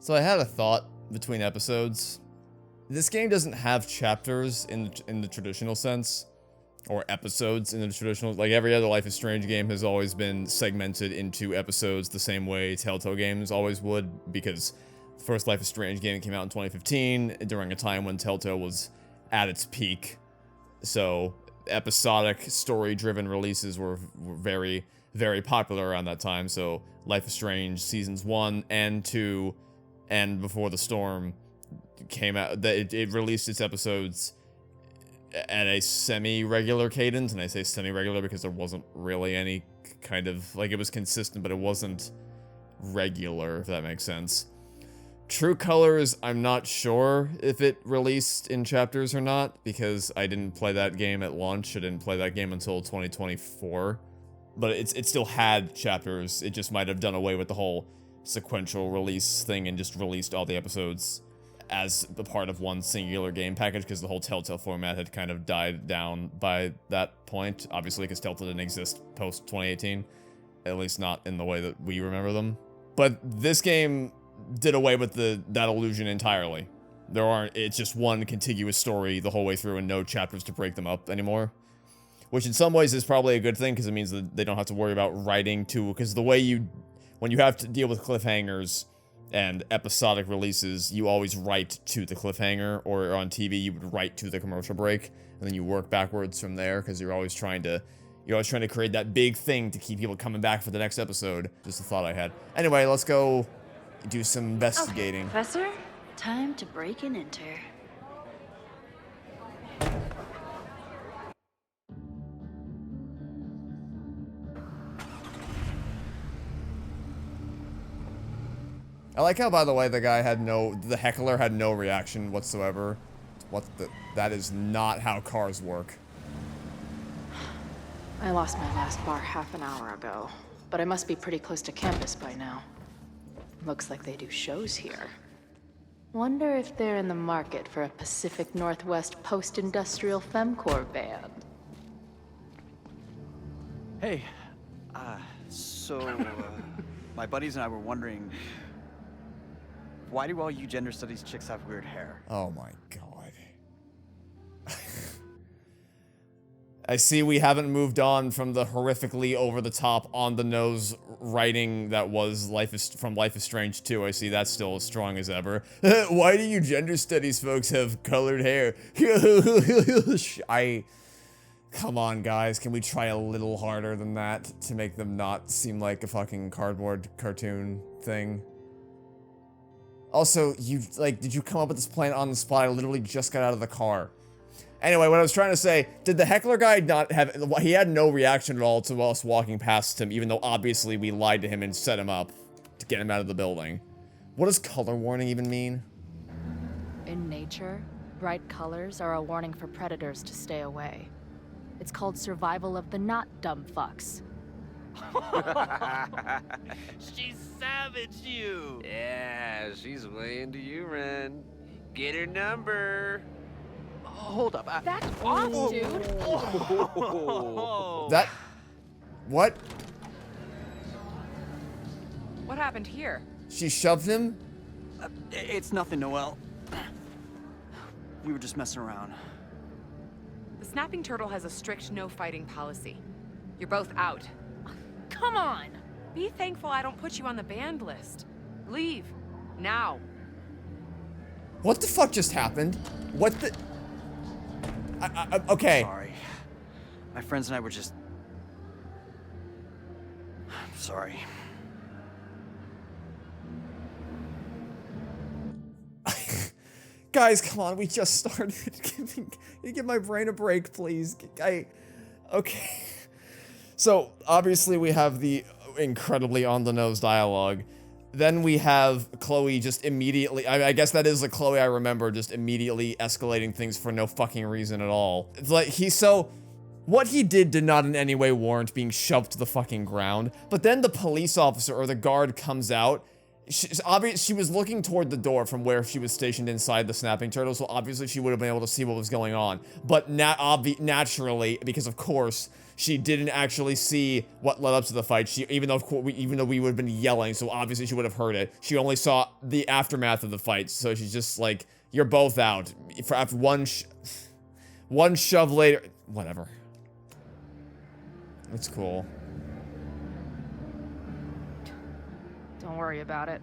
So I had a thought between episodes. This game doesn't have chapters in the traditional sense, or episodes in the traditional. Like every other Life is Strange game has always been segmented into episodes the same way Telltale games always would, because the first Life is Strange game came out in 2015 during a time when Telltale was at its peak. So episodic, story-driven releases were very, very popular around that time. So Life is Strange Seasons 1 and 2 and Before the Storm came out, it released its episodes at a semi-regular cadence, and I say semi-regular because there wasn't really any kind of, like, it was consistent, but it wasn't regular, if that makes sense. True Colors, I'm not sure if it released in chapters or not, because I didn't play that game at launch. I didn't play that game until 2024, but it still had chapters. It just might have done away with the whole sequential release thing and just released all the episodes as a part of one singular game package, because the whole Telltale format had kind of died down by that point, obviously, because Telltale didn't exist post-2018, at least not in the way that we remember them. But this game did away with that illusion entirely. It's just one contiguous story the whole way through and no chapters to break them up anymore. Which in some ways is probably a good thing, because it means that they don't have to worry about writing to, because the way when you have to deal with cliffhangers and episodic releases, you always write to the cliffhanger, or on TV you would write to the commercial break, and then you work backwards from there, because you're always trying to create that big thing to keep people coming back for the next episode. Just a thought I had. Anyway, let's go do some investigating. Okay, Professor, time to break and enter. I like how, by the way, the heckler had no reaction whatsoever. That is not how cars work. I lost my last bar half an hour ago, but I must be pretty close to campus by now. Looks like they do shows here. Wonder if they're in the market for a Pacific Northwest post-industrial femcore band. Hey, my buddies and I were wondering, why do all you gender studies chicks have weird hair? Oh my god. I see we haven't moved on from the horrifically over-the-top, on-the-nose writing that was Life is Strange 2. I see that's still as strong as ever. Why do you gender studies folks have colored hair? Come on, guys. Can we try a little harder than that to make them not seem like a fucking cardboard cartoon thing? Also, did you come up with this plan on the spot? I literally just got out of the car. Anyway, what I was trying to say, did the heckler guy not have, he had no reaction at all to us walking past him, even though obviously we lied to him and set him up to get him out of the building. What does color warning even mean? In nature, bright colors are a warning for predators to stay away. It's called survival of the not dumb fucks. She savaged you! Yeah, she's way into you, Ren. Get her number. Hold up. Back off, dude! That... What? What happened here? She shoved him? It's nothing, Noelle. We were just messing around. The snapping turtle has a strict no fighting policy. You're both out. Come on! Be thankful I don't put you on the banned list. Leave. Now. What the fuck just happened? What the... okay. Sorry. My friends and I were just... I'm sorry. Guys, come on, we just started. Give my brain a break, please. Okay. So, obviously we have the incredibly on-the-nose dialogue. Then we have Chloe just immediately, I guess that is the Chloe I remember, just immediately escalating things for no fucking reason at all. It's like, what he did not in any way warrant being shoved to the fucking ground, but then the police officer or the guard comes out, she was looking toward the door from where she was stationed inside the snapping turtle, so obviously she would have been able to see what was going on. But naturally, because of course, she didn't actually see what led up to the fight. Even though we would have been yelling, so obviously she would have heard it. She only saw the aftermath of the fight, so she's just like, "You're both out." After one shove later, whatever. It's cool. Don't worry about it.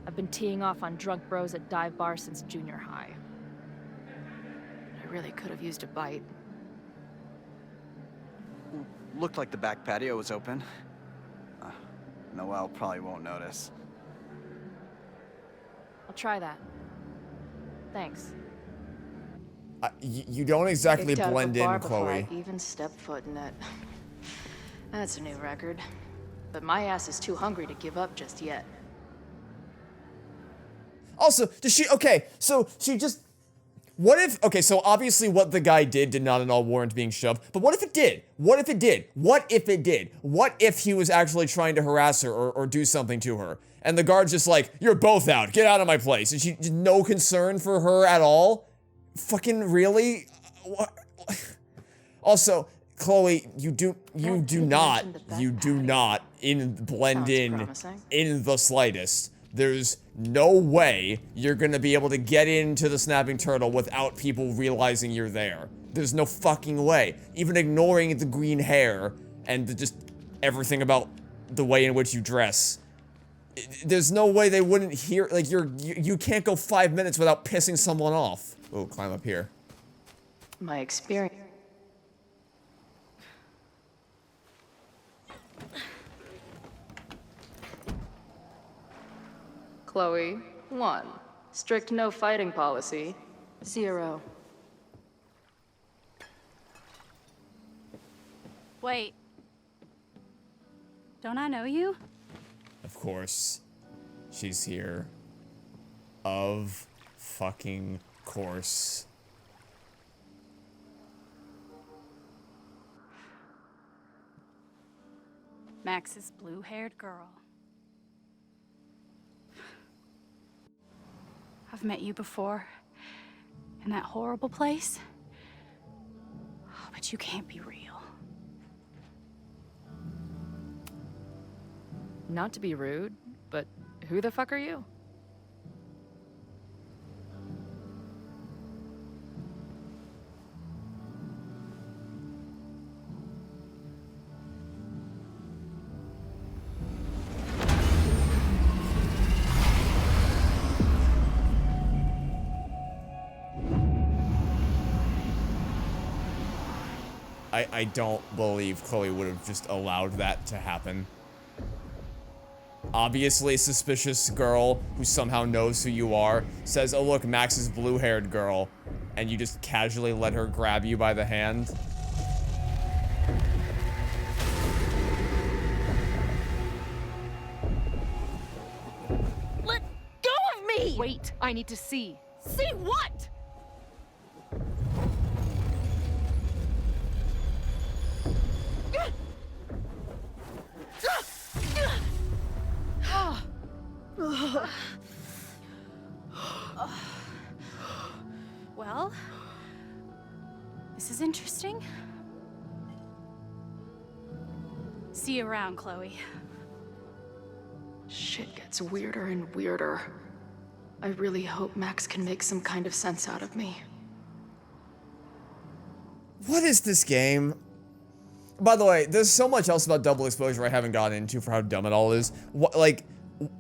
I've been teeing off on drunk bros at dive bars since junior high. I really could have used a bite. Looked like the back patio was open. Noelle probably won't notice. I'll try that. Thanks. You don't exactly Kicked out of blend the in, bar before Chloe. I even stepped foot in it. That's a new record. But my ass is too hungry to give up just yet. Also, does she, okay, so she just, what if, okay, so obviously what the guy did not at all warrant being shoved, but what if it did? What if it did? What if it did? What if he was actually trying to harass her or do something to her? And the guard's just like, "You're both out, get out of my place." And she, no concern for her at all? Fucking really? What? Also, Chloe, you do not blend in the slightest. There's no way you're gonna be able to get into the snapping turtle without people realizing you're there. There's no fucking way. Even ignoring the green hair and just everything about the way in which you dress. There's no way they wouldn't hear, like, you can't go 5 minutes without pissing someone off. Oh, climb up here. My experience. Chloe, 1. Strict no fighting policy. 0. Wait. Don't I know you? Of course. She's here. Of fucking course. Max's blue-haired girl. I've met you before. In that horrible place. Oh, but you can't be real. Not to be rude, but who the fuck are you? I don't believe Chloe would have just allowed that to happen. Obviously, suspicious girl who somehow knows who you are says, "Oh look, Max's blue-haired girl," and you just casually let her grab you by the hand. Let go of me! Wait, I need to see. See what? Well, this is interesting. See you around, Chloe. Shit gets weirder and weirder. I really hope Max can make some kind of sense out of me. What is this game? By the way, there's so much else about double exposure I haven't gotten into for how dumb it all is.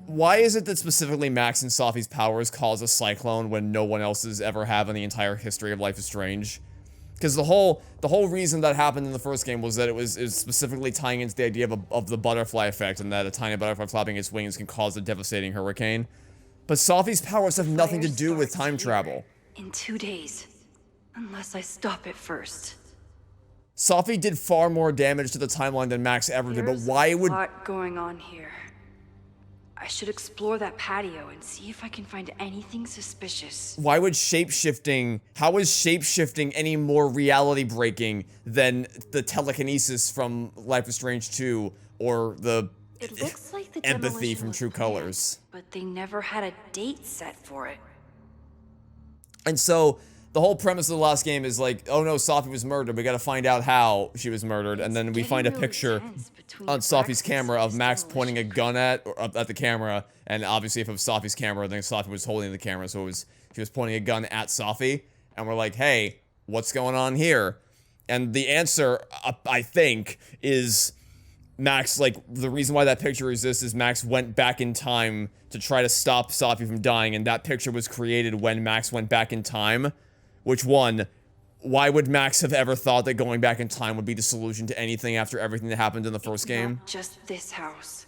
Why is it that specifically Max and Sophie's powers cause a cyclone when no one else's ever have in the entire history of Life is Strange? Because the whole reason that happened in the first game was that it was specifically tying into the idea of the butterfly effect, and that a tiny butterfly flapping its wings can cause a devastating hurricane. But Sophie's powers have nothing to do with time travel. In 2 days. Unless I stop it first. Sophie did far more damage to the timeline than Max ever did, but There's why a would... lot going on here. I should explore that patio and see if I can find anything suspicious. Why would shapeshifting... How is shapeshifting any more reality-breaking than the telekinesis from Life is Strange 2 or the... It looks like the empathy demolition from was True planned, Colors. but they never had a date set for it. And so the whole premise of the last game is like, oh no, Safi was murdered. We got to find out how she was murdered, and then we find a picture on Safi's camera of Max pointing a gun at the camera, and obviously if it was Safi's camera, then Safi was holding the camera, so she was pointing a gun at Safi, and we're like, hey, what's going on here? And the answer, I think, is Max, like, the reason why that picture exists is Max went back in time to try to stop Safi from dying, and that picture was created when Max went back in time. Which one? Why would Max have ever thought that going back in time would be the solution to anything after everything that happened in the first game? Not just this house.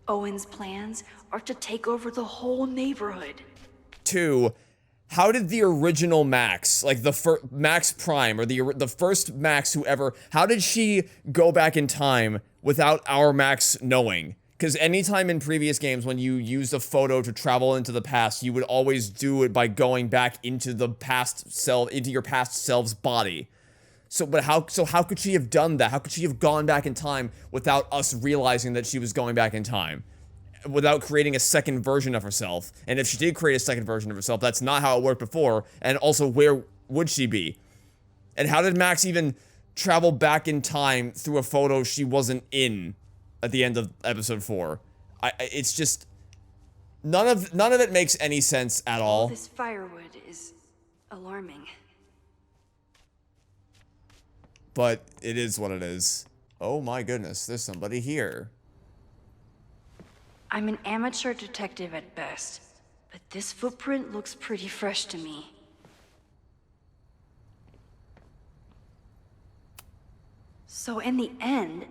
Owen's plans are to take over the whole neighborhood. 2, how did the original Max, like the Max Prime, or the first Max who ever, how did she go back in time without our Max knowing? Because anytime in previous games when you used a photo to travel into the past, you would always do it by going back into the past self, into your past self's body. So how could she have done that? How could she have gone back in time without us realizing that she was going back in time? Without creating a second version of herself. And if she did create a second version of herself, that's not how it worked before. And also, where would she be? And how did Max even travel back in time through a photo she wasn't in at the end of episode 4? It's just none of it makes any sense at all. This firewood is alarming. But it is what it is. Oh my goodness, there's somebody here. I'm an amateur detective at best, but this footprint looks pretty fresh to me. So in the end,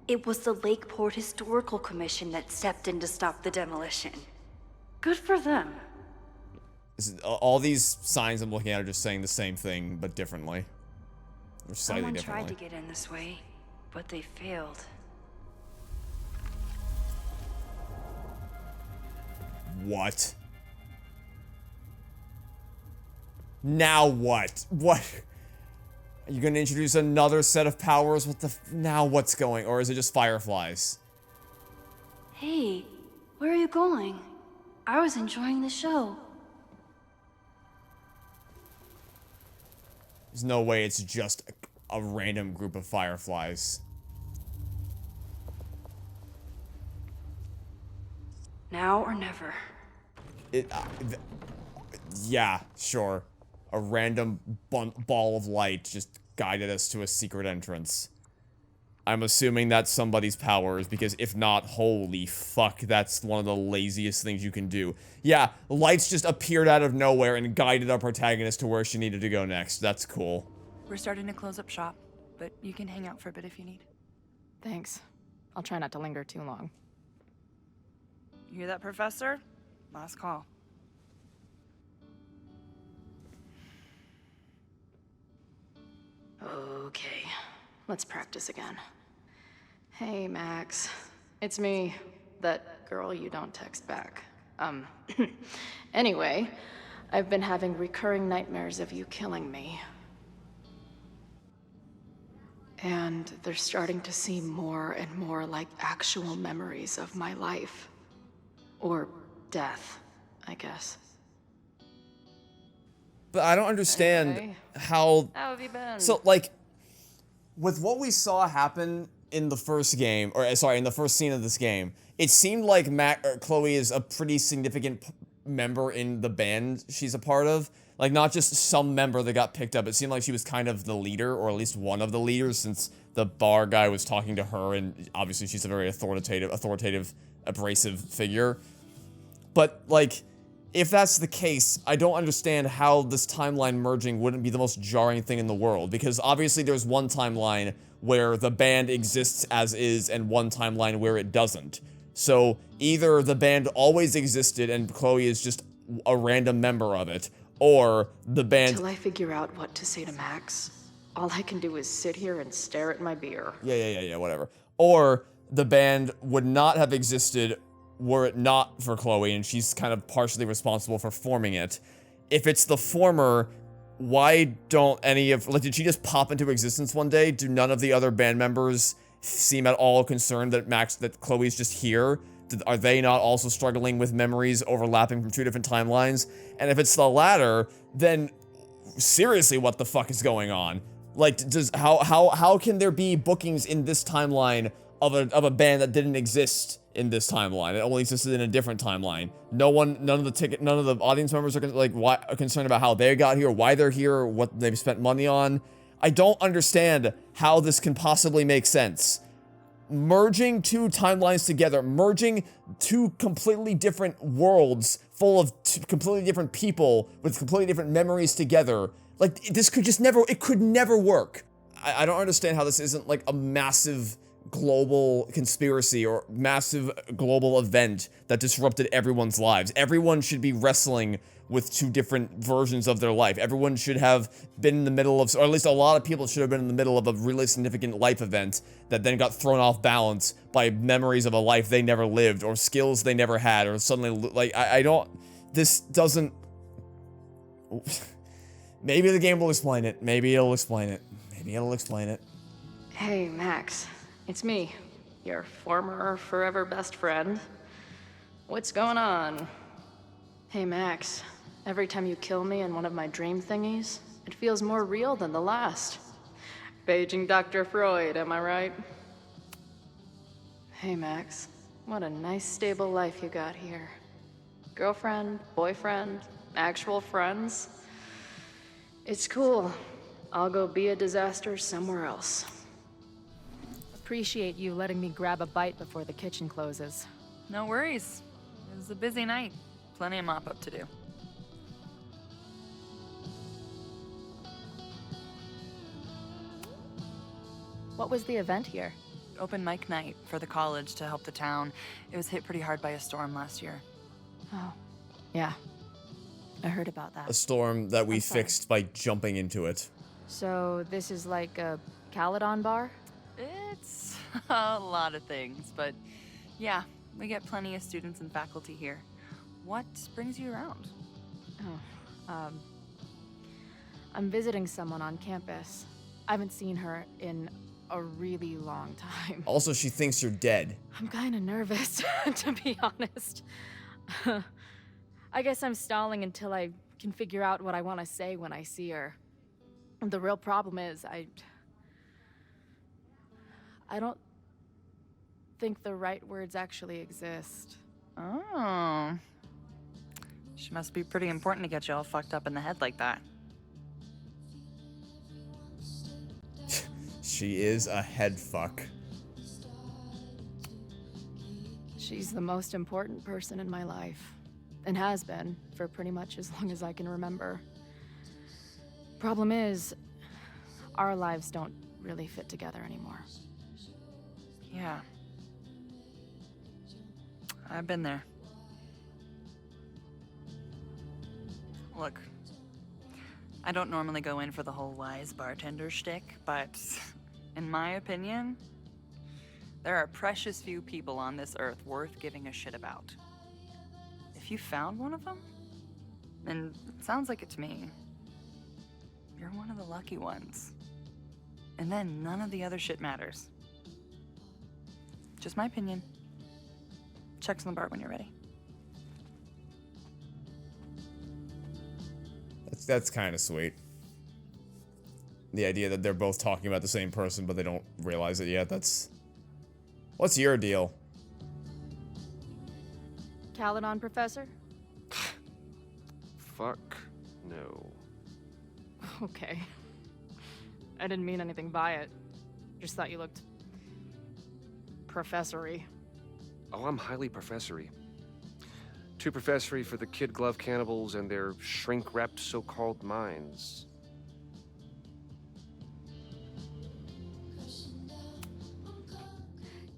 it was the Lakeport Historical Commission that stepped in to stop the demolition. Good for them. All these signs I'm looking at are just saying the same thing, but differently. Or slightly Someone differently. tried to get in this way, but they failed. What? Now what? What? Are you gonna introduce another set of powers? What the now what's going? Or is it just fireflies? Hey, where are you going? I was enjoying the show. There's no way it's just a random group of fireflies. Now or never. Yeah, sure. A random ball of light just guided us to a secret entrance. I'm assuming that's somebody's powers, because if not, holy fuck, that's one of the laziest things you can do. Yeah, lights just appeared out of nowhere and guided our protagonist to where she needed to go next. That's cool. We're starting to close up shop, but you can hang out for a bit if you need. Thanks. I'll try not to linger too long. You hear that, Professor? Last call. Okay, let's practice again. Hey, Max. It's me, that girl you don't text back. Anyway, I've been having recurring nightmares of you killing me. And they're starting to seem more and more like actual memories of my life. Or death, I guess. But I don't understand Anyway, how... how have you been? So, like, with what we saw happen in the first game, or sorry, in the first scene of this game, it seemed like Chloe is a pretty significant member in the band she's a part of. Like, not just some member that got picked up. It seemed like she was kind of the leader, or at least one of the leaders, since the bar guy was talking to her, and obviously she's a very authoritative, abrasive figure. But, like, if that's the case, I don't understand how this timeline merging wouldn't be the most jarring thing in the world, because obviously there's one timeline where the band exists as is and one timeline where it doesn't. So either the band always existed and Chloe is just a random member of it, or the band... Till I figure out what to say to Max, all I can do is sit here and stare at my beer. Yeah, whatever. Or the band would not have existed were it not for Chloe, and she's kind of partially responsible for forming it. If it's the former, why don't any of... Like, did she just pop into existence one day? Do none of the other band members seem at all concerned that Chloe's just here? Are they not also struggling with memories overlapping from 2 different timelines? And if it's the latter, then seriously, what the fuck is going on? Like, how can there be bookings in this timeline of a band that didn't exist in this timeline? It only existed in a different timeline. None of the audience members are concerned about how they got here, why they're here, what they've spent money on. I don't understand how this can possibly make sense. Merging 2 timelines together, merging 2 completely different worlds full of completely different people with completely different memories together. Like, this could just never, it could never work. I don't understand how this isn't like a massive global conspiracy or massive global event that disrupted everyone's lives. Everyone should be wrestling with 2 different versions of their life. Everyone should have been in the middle of, or at least a lot of people should have been in the middle of a really significant life event that then got thrown off balance by memories of a life they never lived or skills they never had, or suddenly, like, I don't, this doesn't, maybe the game will explain it. Maybe it'll explain it. Maybe it'll explain it. Hey, Max. It's me, your former forever best friend. What's going on? Hey, Max. Every time you kill me in one of my dream thingies, it feels more real than the last. Paging Dr. Freud, am I right? Hey, Max. What a nice, stable life you got here. Girlfriend, boyfriend, actual friends. It's cool. I'll go be a disaster somewhere else. Appreciate you letting me grab a bite before the kitchen closes. No worries. It was a busy night. Plenty of mop-up to do. What was the event here? Open mic night for the college to help the town. It was hit pretty hard by a storm last year. Oh, yeah. I heard about that. A storm that we I'm sorry. fixed by jumping into it. So this is like a Caledon bar? It's a lot of things, but yeah, we get plenty of students and faculty here. What brings you around? I'm visiting someone on campus. I haven't seen her in a really long time. Also, she thinks you're dead. I'm kind of nervous, to be honest. I guess I'm stalling until I can figure out what I want to say when I see her. The real problem is, I don't think the right words actually exist. Oh. She must be pretty important to get you all fucked up in the head like that. She is a head fuck. She's the most important person in my life, and has been for pretty much as long as I can remember. Problem is, our lives don't really fit together anymore. Yeah. I've been there. Look, I don't normally go in for the whole wise bartender shtick, but in my opinion, there are precious few people on this earth worth giving a shit about. If you found one of them, and it sounds like it to me, you're one of the lucky ones. And then none of the other shit matters. Just my opinion. Check's on the bar when you're ready. That's kind of sweet. The idea that they're both talking about the same person, but they don't realize it yet. That's... What's your deal? Caledon, Professor? Fuck no. Okay. I didn't mean anything by it. Just thought you looked... professor-y. Oh, I'm highly professory. Too professory for the kid glove cannibals and their shrink-wrapped so-called minds.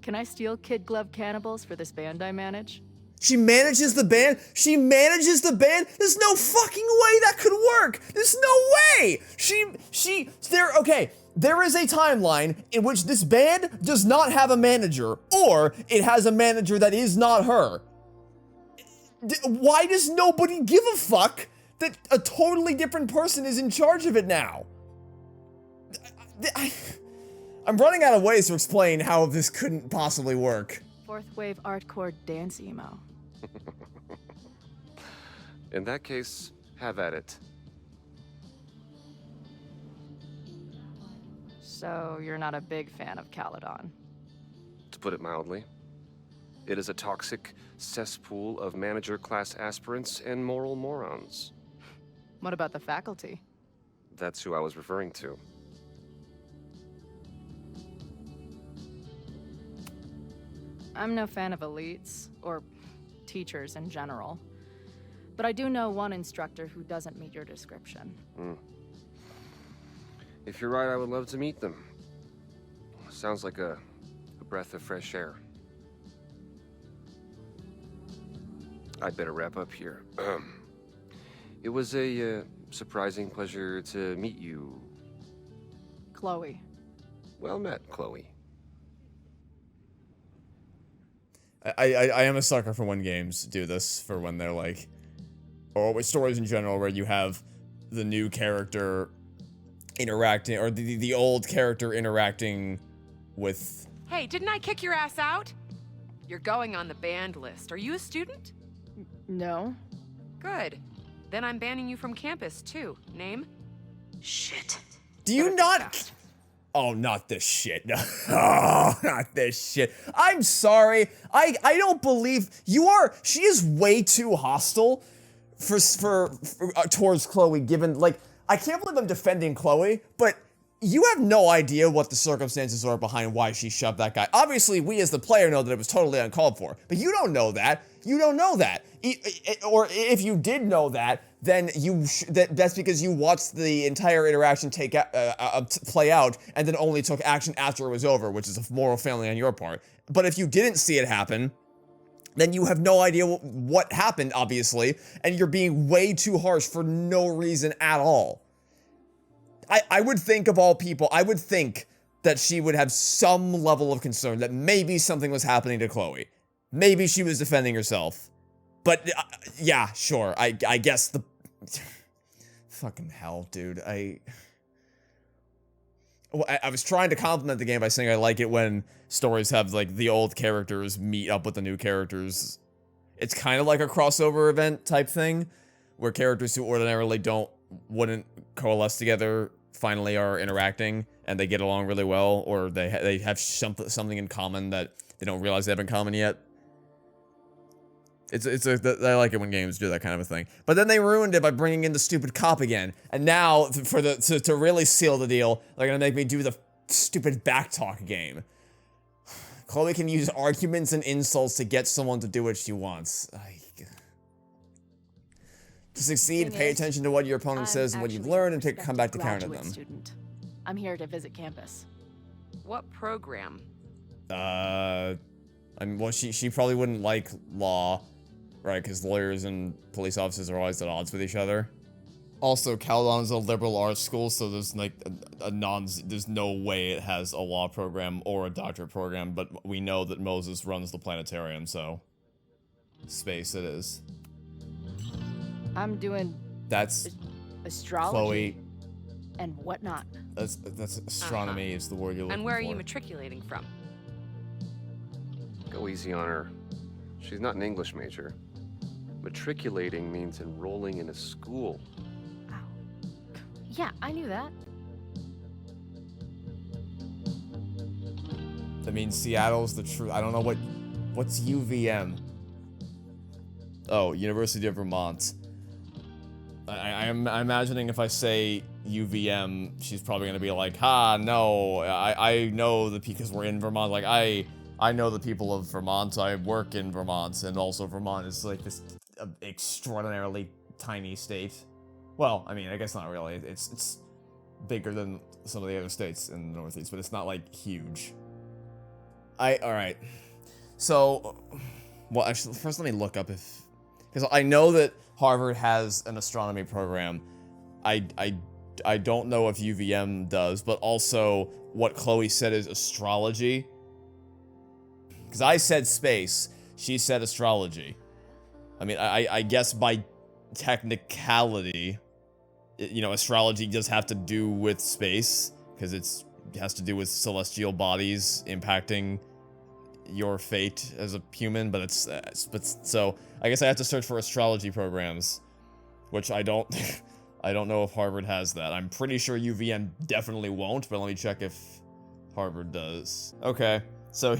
Can I steal kid glove cannibals for this band I manage? She manages the band? She manages the band? There's no fucking way that could work! There's no way! Okay, there is a timeline in which this band does not have a manager, or it has a manager that is not her. Why does nobody give a fuck that a totally different person is in charge of it now? I'm running out of ways to explain how this couldn't possibly work. Fourth wave artcore dance emo. In that case, have at it. So you're not a big fan of Caledon? To put it mildly. It is a toxic cesspool of manager-class aspirants and moral morons. What about the faculty? That's who I was referring to. I'm no fan of elites, or teachers in general. But I do know one instructor who doesn't meet your description. If you're right, I would love to meet them. Sounds like a breath of fresh air. I'd better wrap up here. It was a surprising pleasure to meet you. Chloe. Well met, Chloe. I am a sucker for when games do this, for when they're like, or with stories in general where you have the new character interacting, or the old character interacting with... Hey, didn't I kick your ass out? You're going on the banned list. Are you a student? No. Good. Then I'm banning you from campus, too. Name? Shit. Do you not... Oh, not this shit. Oh, not this shit. I'm sorry. I don't believe you are. She is way too hostile towards Chloe, given, like, I can't believe I'm defending Chloe, but you have no idea what the circumstances are behind why she shoved that guy. Obviously, we as the player know that it was totally uncalled for, but you don't know that. You don't know that. Or if you did know that, then that's because you watched the entire interaction play out and then only took action after it was over, which is a moral failing on your part. But if you didn't see it happen, then you have no idea what happened, obviously, and you're being way too harsh for no reason at all. I would think, of all people, I would think that she would have some level of concern that maybe something was happening to Chloe. Maybe she was defending herself. But, yeah, sure, I guess the... Fucking hell, dude, I was trying to compliment the game by saying I like it when stories have, like, the old characters meet up with the new characters. It's kind of like a crossover event type thing, where characters who ordinarily wouldn't coalesce together finally are interacting, and they get along really well, or they have something in common that they don't realize they have in common yet. I like it when games do that kind of a thing. But then they ruined it by bringing in the stupid cop again. And now, to really seal the deal, they're gonna make me do the stupid backtalk game. Chloe can use arguments and insults to get someone to do what she wants. To succeed, pay attention to what your opponent says and what you've learned, and come back to counter them. Student. I'm here to visit campus. What program? I mean, well, she probably wouldn't like law, right? Because lawyers and police officers are always at odds with each other. Also, Caledon is a liberal arts school, so there's like there's no way it has a law program or a doctorate program, but we know that Moses runs the planetarium, so space it is. I'm doing... That's astrology. Chloe. And whatnot. That's astronomy is the word you're looking for. And where are you matriculating from? Go easy on her. She's not an English major. Matriculating means enrolling in a school. Ow. Yeah, I knew that. That means Seattle's the truth. I don't know what's UVM. Oh, University of Vermont. I'm imagining if I say UVM, she's probably gonna be like, "Ha, no, I know the because we're in Vermont. Like I know the people of Vermont. I work in Vermont, and also Vermont is like this extraordinarily tiny state. Well, I mean, I guess not really. It's bigger than some of the other states in the Northeast, but it's not like huge. All right. So, well, actually, first let me look up because I know that Harvard has an astronomy program. I don't know if UVM does, but also what Chloe said is astrology. Because I said space, she said astrology. I mean, I guess by technicality, you know, astrology does have to do with space, because it has to do with celestial bodies impacting your fate as a human, but so I guess I have to search for astrology programs, which I don't I don't know if Harvard has that. I'm pretty sure UVM definitely won't, but let me check if Harvard does. Okay, so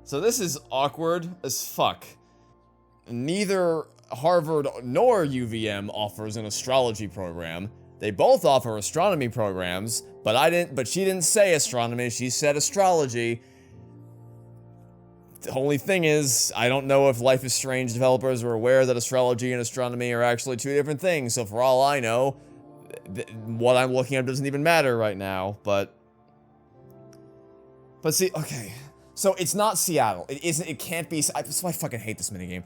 so this is awkward as fuck. Neither Harvard nor UVM offers an astrology program. They both offer astronomy programs, but she didn't say astronomy, she said astrology. The only thing is, I don't know if Life is Strange developers are aware that astrology and astronomy are actually two different things, so for all I know, what I'm looking at doesn't even matter right now, but see, okay. So it's not Seattle. It can't be, that's why I fucking hate this minigame.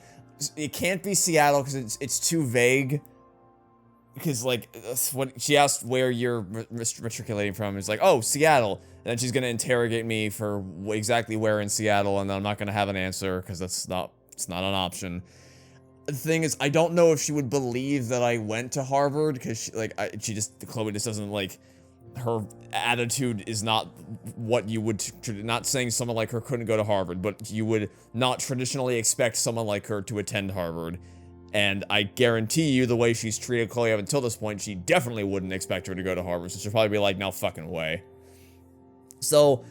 It can't be Seattle because it's too vague. Because, like, when she asked where you're matriculating from, it's like, oh, Seattle. And then she's gonna interrogate me for exactly where in Seattle, and then I'm not gonna have an answer, because it's not an option. The thing is, I don't know if she would believe that I went to Harvard, because, Chloe just doesn't, like, her attitude is not what you would, not saying someone like her couldn't go to Harvard, but you would not traditionally expect someone like her to attend Harvard. And I guarantee you, the way she's treated Chloe up until this point, she definitely wouldn't expect her to go to Harvard, so she'll probably be like, no fucking way. So,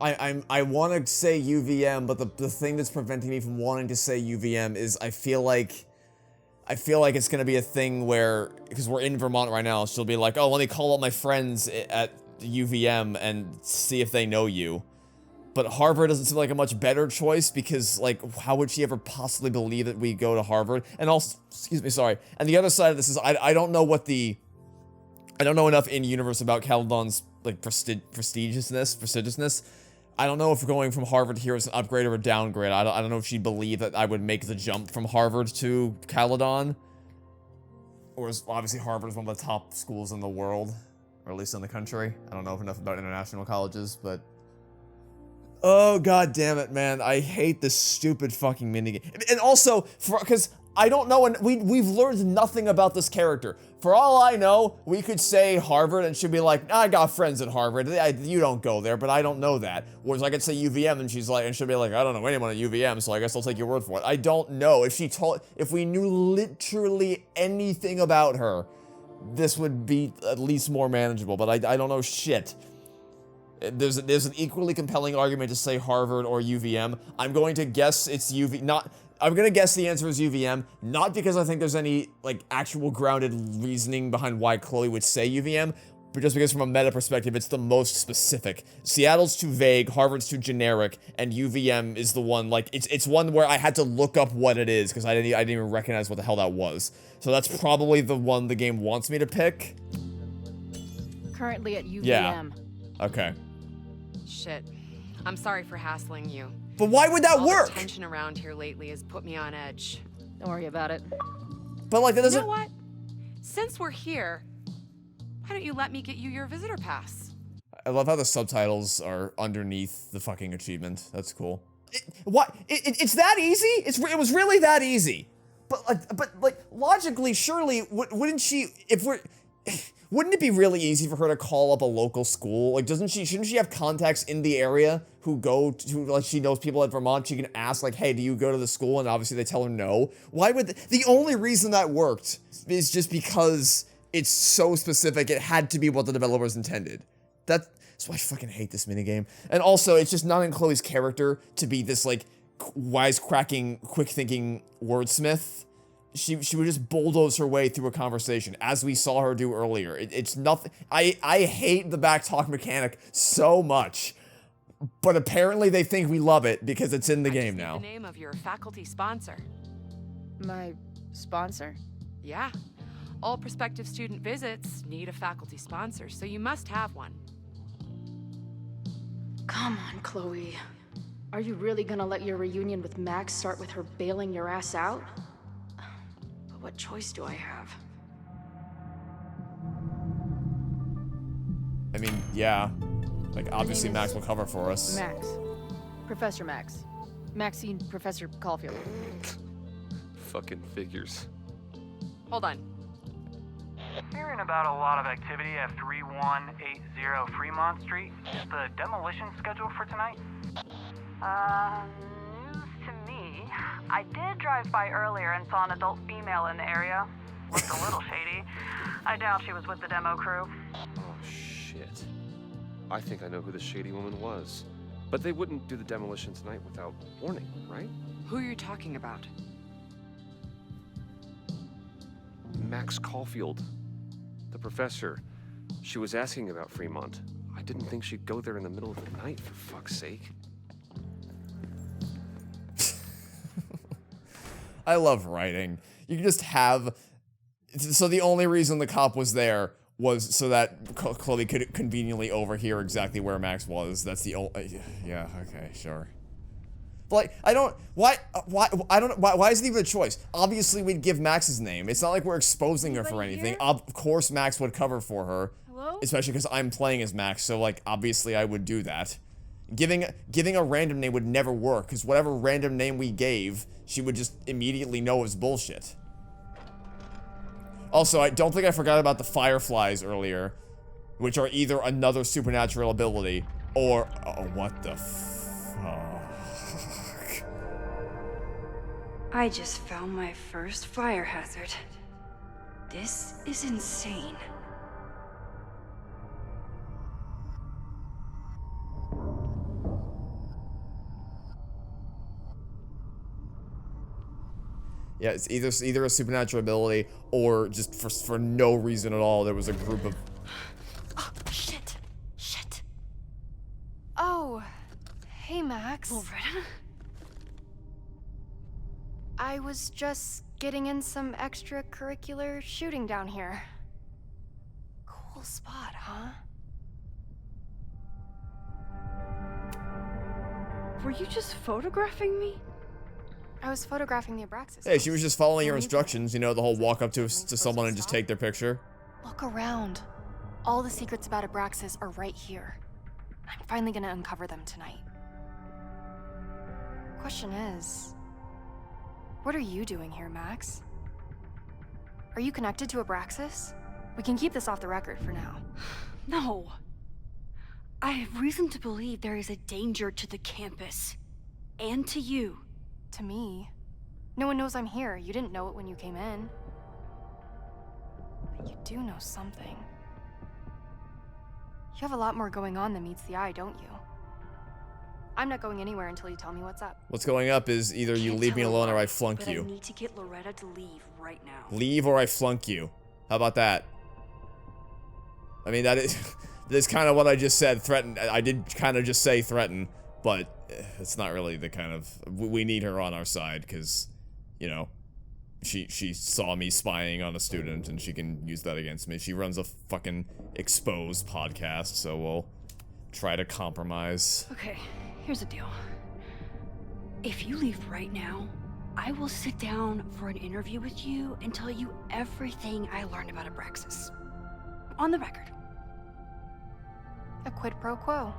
I want to say UVM, but the thing that's preventing me from wanting to say UVM is I feel like it's gonna be a thing where, because we're in Vermont right now, she'll be like, oh, let me call up my friends at UVM and see if they know you. But Harvard doesn't seem like a much better choice because, like, how would she ever possibly believe that we go to Harvard? And also, excuse me, sorry. And the other side of this is I don't know I don't know enough in-universe about Caledon's, like, prestigiousness. I don't know if going from Harvard here is an upgrade or a downgrade. I don't know if she'd believe that I would make the jump from Harvard to Caledon. Or obviously Harvard is one of the top schools in the world, or at least in the country. I don't know enough about international colleges, but oh, god damn it, man. I hate this stupid fucking minigame. And also, because I don't know, and we've learned nothing about this character. For all I know, we could say Harvard and she'd be like, I got friends at Harvard. You don't go there, but I don't know that. Whereas I could say UVM and she'll be like, I don't know anyone at UVM, so I guess I'll take your word for it. I don't know. If we knew literally anything about her, this would be at least more manageable, but I don't know shit. There's an equally compelling argument to say Harvard or UVM. I'm going to guess it's I'm gonna guess the answer is UVM, not because I think there's any, like, actual grounded reasoning behind why Chloe would say UVM, but just because from a meta perspective, it's the most specific. Seattle's too vague, Harvard's too generic, and UVM is the one, like, it's one where I had to look up what it is, because I didn't even recognize what the hell that was. So that's probably the one the game wants me to pick. Currently at UVM. Yeah. Okay. Shit. I'm sorry for hassling you. But why would that work? All the tension around here lately has put me on edge. Don't worry about it. But, like, that doesn't— You know what? Since we're here, why don't you let me get you your visitor pass? I love how the subtitles are underneath the fucking achievement. That's cool. It's that easy? It was really that easy. But logically, surely, wouldn't she, wouldn't it be really easy for her to call up a local school? Like, shouldn't she have contacts in the area who like, she knows people at Vermont, she can ask, like, hey, do you go to the school? And obviously they tell her no. Why would, the only reason that worked is just because it's so specific, it had to be what the developers intended. That's why I fucking hate this minigame. And also, it's just not in Chloe's character to be this, like, wisecracking, quick-thinking wordsmith. She would just bulldoze her way through a conversation, as we saw her do earlier. It's nothing— I hate the backtalk mechanic so much, but apparently they think we love it because it's in the game now. The name of your faculty sponsor. My sponsor? Yeah. All prospective student visits need a faculty sponsor, so you must have one. Come on, Chloe. Are you really gonna let your reunion with Max start with her bailing your ass out? But what choice do I have? I mean, yeah. Like, obviously Max will cover for us. Max. Professor Max. Maxine Professor Caulfield. Fucking figures. Hold on. Hearing about a lot of activity at 3180 Fremont Street. Is the demolition scheduled for tonight? News to me. I did drive by earlier and saw an adult female in the area. Looked a little shady. I doubt she was with the demo crew. Oh, shit. I think I know who the shady woman was. But they wouldn't do the demolition tonight without warning, right? Who are you talking about? Max Caulfield. The professor. She was asking about Fremont. I didn't think she'd go there in the middle of the night, for fuck's sake. I love writing. You can just have... So the only reason the cop was there was so that Chloe could conveniently overhear exactly where Max was. That's the only... Yeah, okay, sure. But, like, I don't... Why is it even a choice? Obviously, we'd give Max his name. It's not like we're exposing her for anything. Of course, Max would cover for her. Hello? Especially because I'm playing as Max, so, like, obviously I would do that. Giving a random name would never work, because whatever random name we gave, she would just immediately know was bullshit. Also, I don't think I forgot about the fireflies earlier, which are either another supernatural ability, or... Oh, what the fuck? I just found my first fire hazard. This is insane. Yeah, it's either a supernatural ability or just for no reason at all. There was a group of... Oh, shit. Shit. Oh. Hey, Max. Loretta? I was just getting in some extracurricular shooting down here. Cool spot, huh? Were you just photographing me? I was photographing the Abraxas. Hey, she was just following your instructions, you know, the whole walk up to someone and just take their picture. Look around. All the secrets about Abraxas are right here. I'm finally gonna uncover them tonight. Question is, what are you doing here, Max? Are you connected to Abraxas? We can keep this off the record for now. No. I have reason to believe there is a danger to the campus. And to you. To me? No one knows I'm here. You didn't know it when you came in. But you do know something. You have a lot more going on than meets the eye, don't you? I'm not going anywhere until you tell me what's up. What's going up is either you leave me alone or I flunk but you. I need to get Loretta to leave right now. Leave or I flunk you. How about that? I mean, that is kind of what I just said. Threaten. I did kind of just say threaten, but it's not really the kind of... We need her on our side because, you know, she saw me spying on a student and she can use that against me. She runs a fucking exposed podcast, so we'll try to compromise. Okay, here's the deal. If you leave right now, I will sit down for an interview with you and tell you everything I learned about Abraxas. On the record. A quid pro quo.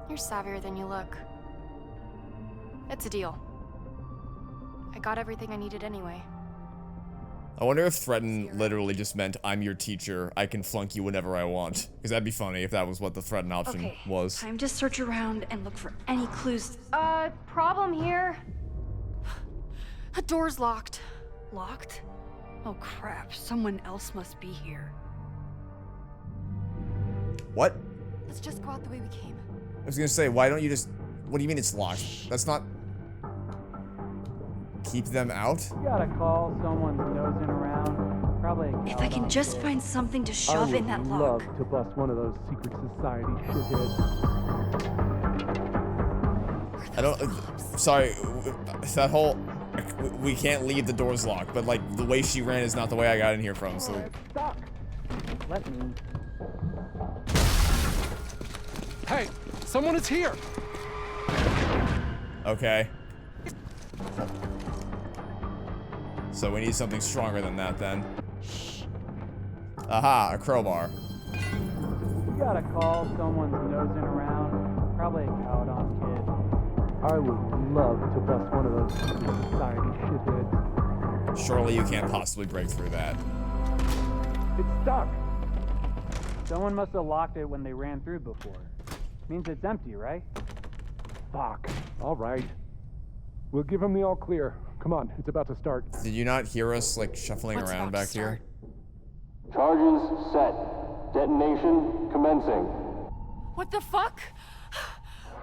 You're savvier than you look. It's a deal. I got everything I needed anyway. I wonder if threaten literally just meant I'm your teacher, I can flunk you whenever I want. Because that'd be funny if that was what the threaten option was. Time to search around and look for any clues. Problem here. The door's locked. Locked? Oh crap, someone else must be here. What? Let's just go out the way we came. I was gonna say, why don't you just... What do you mean it's locked? That's not... Keep them out? You gotta call someone nosing around. Probably. If I can just find something to shove in that lock. to bust one of those secret society shitheads. I don't... sorry, that whole... We can't leave the doors locked, but like, the way she ran is not the way I got in here from, so... Stop. Let me. Hey, someone is here! Okay. So we need something stronger than that, then. Aha, a crowbar. You gotta call someone nosing around. Probably a cowed-on kid. I would love to bust one of those secret society shitheads. Surely you can't possibly break through that. It's stuck. Someone must have locked it when they ran through before. Means it's empty, right? Fuck. All right. We'll give him the all clear. Come on, it's about to start. Did you not hear us, like, shuffling around back here? Charges set. Detonation commencing. What the fuck?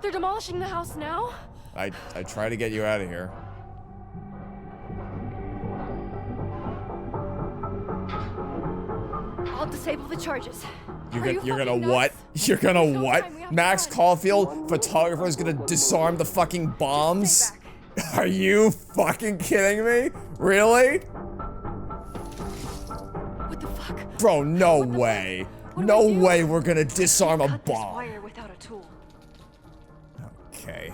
They're demolishing the house now? I try to get you out of here. I'll disable the charges. You're gonna what? You're gonna what? Max Caulfield, photographer, is gonna disarm the fucking bombs? Are you fucking kidding me? Really? What the fuck? Bro, no way. No way we're gonna disarm a bomb. Wire without a tool. Okay.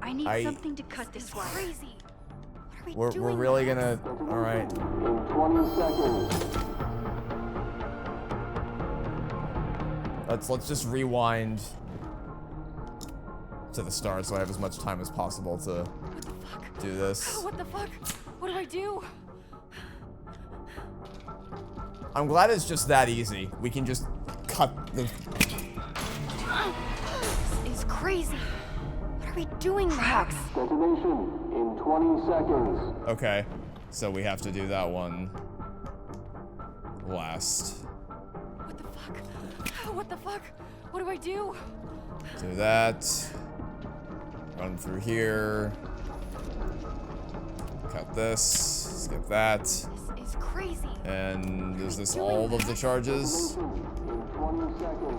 I need something to cut this wire. Crazy. We're really gonna. All right. In 20 seconds. Let's just rewind to the start so I have as much time as possible to do this. What the fuck? What do I do? I'm glad it's just that easy. We can just cut the. This is crazy. What are we doing, Max? Detonation in 20 seconds. Okay, so we have to do that one last. What the fuck? What the fuck? What do I do? Do that. Run through here. Cut this. Skip that. This is crazy. And is this all of the charges?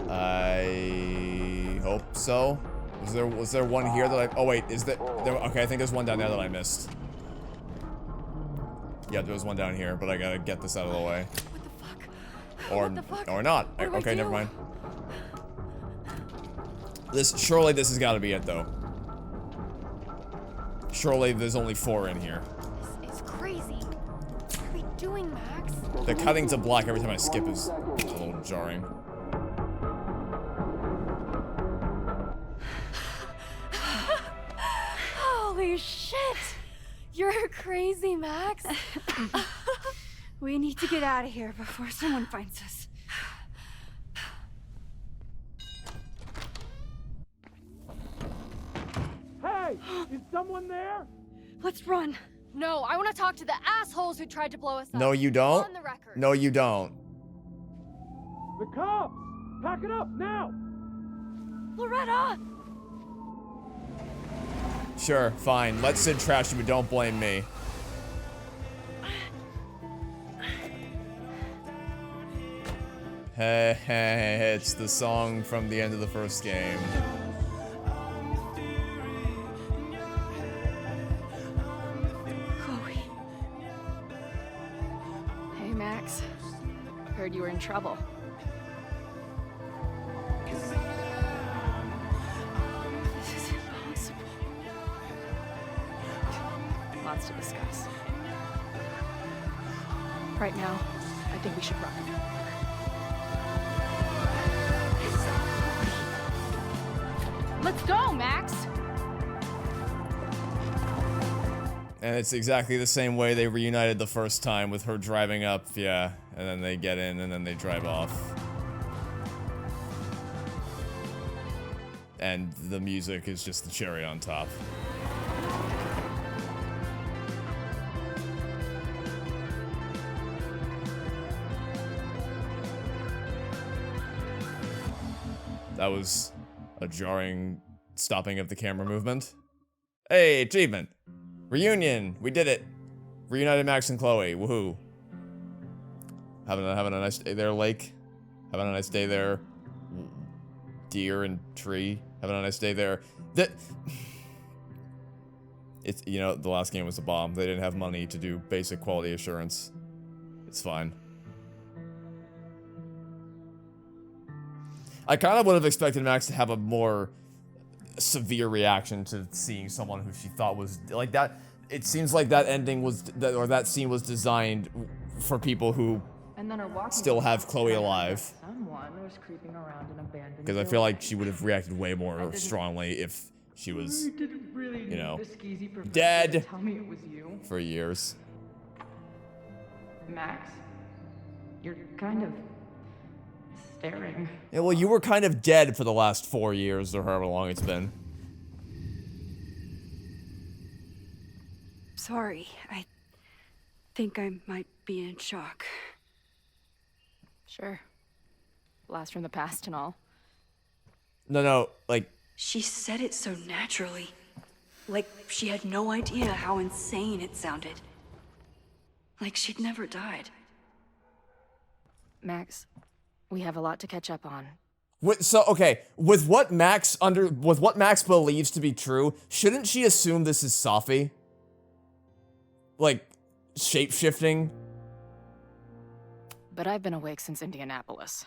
I hope so. Was there one here that I? Oh wait, is there? Okay, I think there's one down there that I missed. Yeah, there was one down here, but I gotta get this out of the way. What the fuck? Or not. Okay, never mind. Surely this has got to be it though. Surely there's only 4 in here. This is crazy. What are we doing, Max? The cutting to black every time I skip is a little jarring. Holy shit! You're crazy, Max. We need to get out of here before someone finds us. Hey! Is someone there? Let's run. No, I want to talk to the assholes who tried to blow us up. No, you don't. On the record. No, you don't. The cops! Pack it up, now! Loretta! Sure, fine. Let Sid trash you, but don't blame me. Hey, hey, it's the song from the end of the first game. Chloe. Hey, Max. Heard you were in trouble. This is impossible. Lots to discuss. Right now, I think we should run. Let's go, Max! And it's exactly the same way they reunited the first time with her driving up, yeah. And then they get in and then they drive off. And the music is just the cherry on top. That was a jarring stopping of the camera movement. Hey, achievement! Reunion! We did it! Reunited Max and Chloe, woohoo. Having a nice day there, Lake. Having a nice day there, deer and tree. Having a nice day there. It's, you know, the last game was a bomb. They didn't have money to do basic quality assurance. It's fine. I kind of would have expected Max to have a more severe reaction to seeing someone who she thought was like that. It seems like that ending was, or that scene was designed for people who still have Chloe alive. Because I feel like she would have reacted way more strongly if she was, you know, dead for years. Max, you're kind of staring. Yeah, well, you were kind of dead for the last 4 years or however long it's been. Sorry, I think I might be in shock. Sure. Blast from the past and all. No, like... She said it so naturally. Like she had no idea how insane it sounded. Like she'd never died. Max, we have a lot to catch up on. Okay, with what Max believes to be true, shouldn't she assume this is Safi? Like, shape-shifting? But I've been awake since Indianapolis.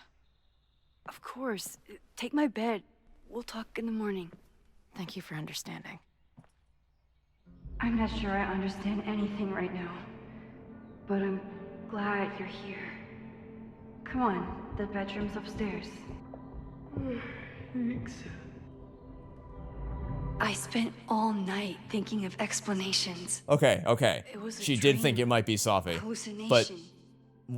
Of course. Take my bed. We'll talk in the morning. Thank you for understanding. I'm not sure I understand anything right now. But I'm glad you're here. Come on, the bedroom's upstairs. Thanks. I spent all night thinking of explanations. Okay. It was a She did think dream. it might be Safi. Hallucination. But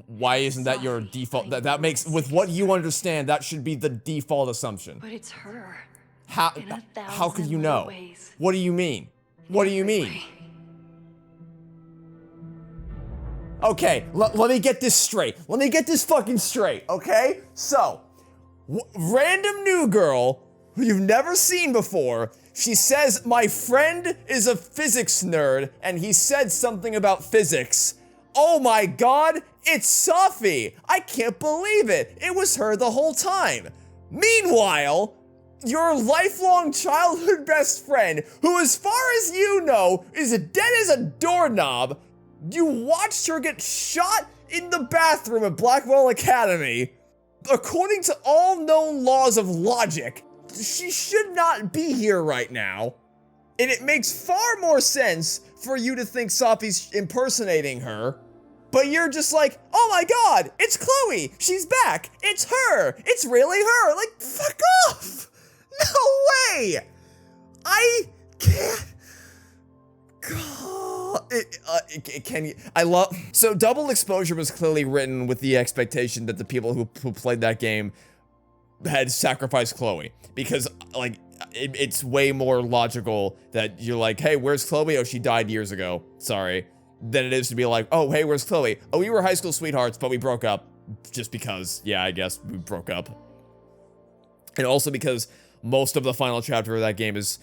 why isn't that your default? That makes, with what you understand, that should be the default assumption. But it's her. How In a how could thousand you little know? ways. What do you mean? What do you mean? Okay, let me get this straight. Let me get this fucking straight, okay? So, random new girl who you've never seen before, she says, my friend is a physics nerd, and he said something about physics. Oh my god, it's Safi! I can't believe it! It was her the whole time! Meanwhile, your lifelong childhood best friend, who as far as you know, is dead as a doorknob, you watched her get shot in the bathroom at Blackwell Academy. According to all known laws of logic, she should not be here right now. And it makes far more sense for you to think Safi's impersonating her. But you're just like, oh my god, it's Chloe! She's back! It's her! It's really her! Like, fuck off! No way! I can't... God, so Double Exposure was clearly written with the expectation that the people who played that game had sacrificed Chloe, because like it's way more logical that you're like, hey, where's Chloe? Oh, she died years ago. Sorry. Than it is to be like, oh, hey, where's Chloe? Oh, we were high school sweethearts, but we broke up just because. Yeah, I guess we broke up. And also because most of the final chapter of that game is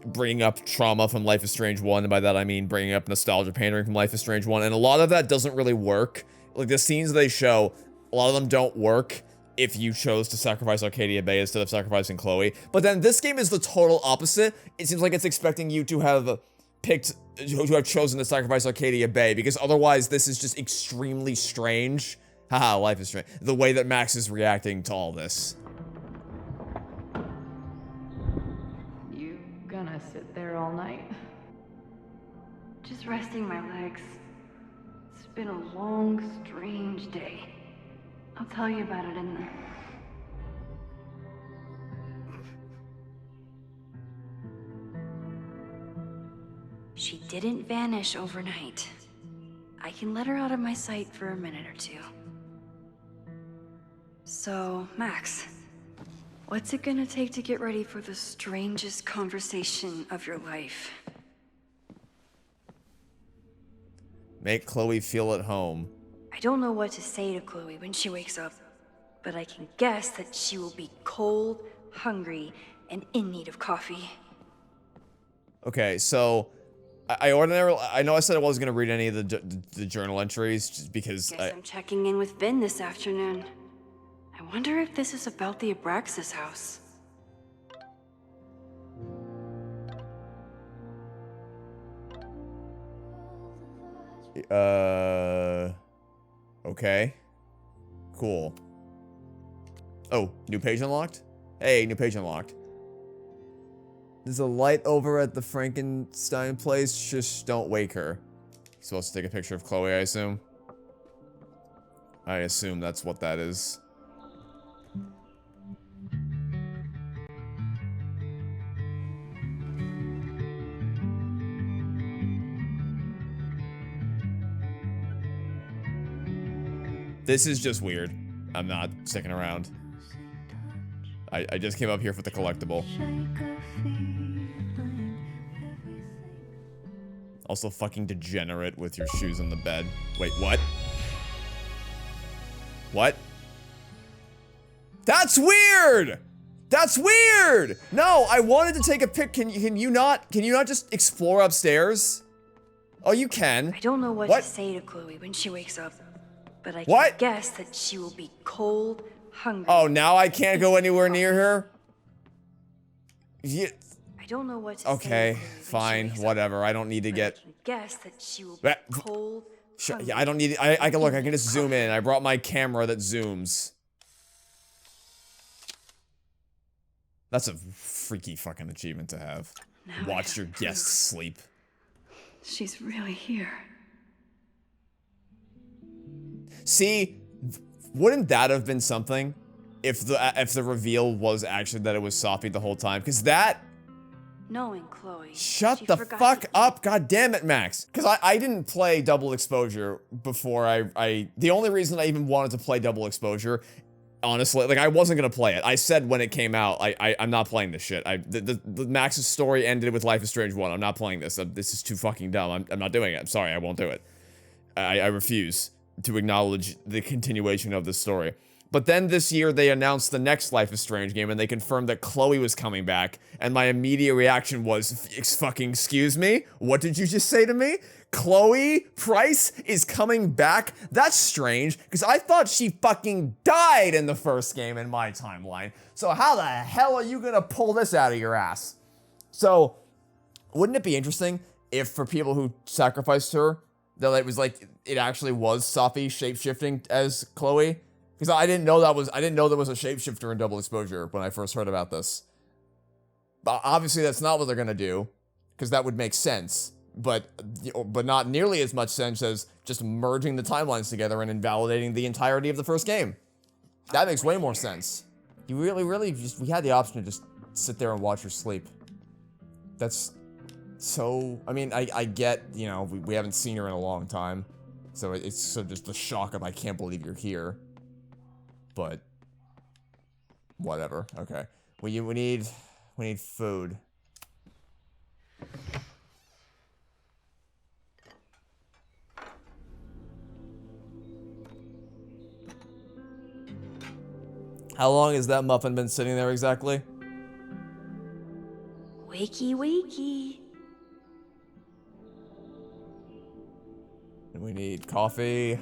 bringing up trauma from Life is Strange 1, and by that I mean bringing up nostalgia pandering from Life is Strange 1, and a lot of that doesn't really work. Like, the scenes they show, a lot of them don't work if you chose to sacrifice Arcadia Bay instead of sacrificing Chloe. But then this game is the total opposite. It seems like it's expecting you to have chosen to sacrifice Arcadia Bay, because otherwise this is just extremely strange. Haha, Life is Strange. The way that Max is reacting to all this. Gonna sit there all night? Just resting my legs. It's been a long, strange day. I'll tell you about it in the... She didn't vanish overnight. I can let her out of my sight for a minute or two. So, Max, what's it gonna take to get ready for the strangest conversation of your life? Make Chloe feel at home. I don't know what to say to Chloe when she wakes up, but I can guess that she will be cold, hungry, and in need of coffee. Okay, so I know I said I wasn't gonna read any of the journal entries just because Guess I'm checking in with Vin this afternoon. I wonder if this is about the Abraxas house. Okay. Cool. Oh, new page unlocked? Hey, new page unlocked. There's a light over at the Frankenstein place. Just don't wake her. You're supposed to take a picture of Chloe, I assume? I assume that's what that is. This is just weird. I'm not sticking around. I just came up here for the collectible. Also fucking degenerate with your shoes on the bed. Wait, what? What? That's weird! That's weird! No, I wanted to take a pic. Can you not just explore upstairs? Oh, you can. I don't know what to say to Chloe when she wakes up, but I can guess that she will be cold, hungry. Oh, now I can't go anywhere near her? Yeah. I don't know what to Okay, say. fine, whatever. I don't need to get. Guess that she will be cold. Yeah, I don't need. I can look. I can just zoom in. I brought my camera that zooms. That's a freaky fucking achievement to have. Watch your guests sleep. She's really here. See, wouldn't that have been something if the reveal was actually that it was Sophie the whole time? Because that. Knowing Chloe. Shut the fuck up, god damn it, Max. Because I didn't play Double Exposure before the only reason I even wanted to play Double Exposure, honestly, like I wasn't gonna play it. I said when it came out, I'm not playing this shit. The Max's story ended with Life is Strange 1. I'm not playing this. This is too fucking dumb. I'm not doing it. I'm sorry, I won't do it. I refuse to acknowledge the continuation of this story. But then this year, they announced the next Life is Strange game, and they confirmed that Chloe was coming back, and my immediate reaction was, fucking excuse me? What did you just say to me? Chloe Price is coming back? That's strange, because I thought she fucking died in the first game in my timeline. So how the hell are you gonna pull this out of your ass? So, wouldn't it be interesting if for people who sacrificed her, that it was like, it actually was Sophie shapeshifting as Chloe? Because I didn't know there was a shapeshifter in Double Exposure when I first heard about this. But obviously that's not what they're gonna do, because that would make sense. But not nearly as much sense as just merging the timelines together and invalidating the entirety of the first game. That makes way more sense. You really we had the option to just sit there and watch her sleep. That's so, I mean, I get, you know, we haven't seen her in a long time. So it's so just the shock of I can't believe you're here. But whatever. Okay. We need food. How long has that muffin been sitting there exactly? Wakey, wakey. We need coffee.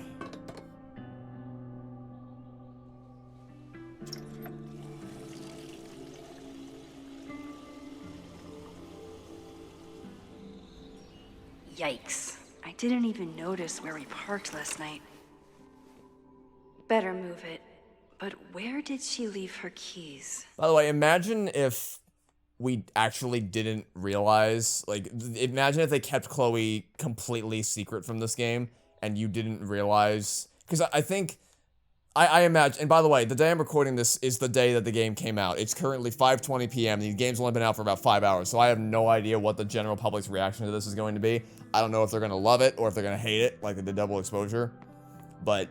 Yikes. I didn't even notice where we parked last night. Better move it. But where did she leave her keys? By the way, imagine if we actually didn't realize, like, imagine if they kept Chloe completely secret from this game and you didn't realize, because I think, I imagine, and by the way, the day I'm recording this is the day that the game came out. It's currently 5:20 p.m. The game's only been out for about 5 hours, so I have no idea what the general public's reaction to this is going to be. I don't know if they're going to love it or if they're going to hate it, like they did Double Exposure, but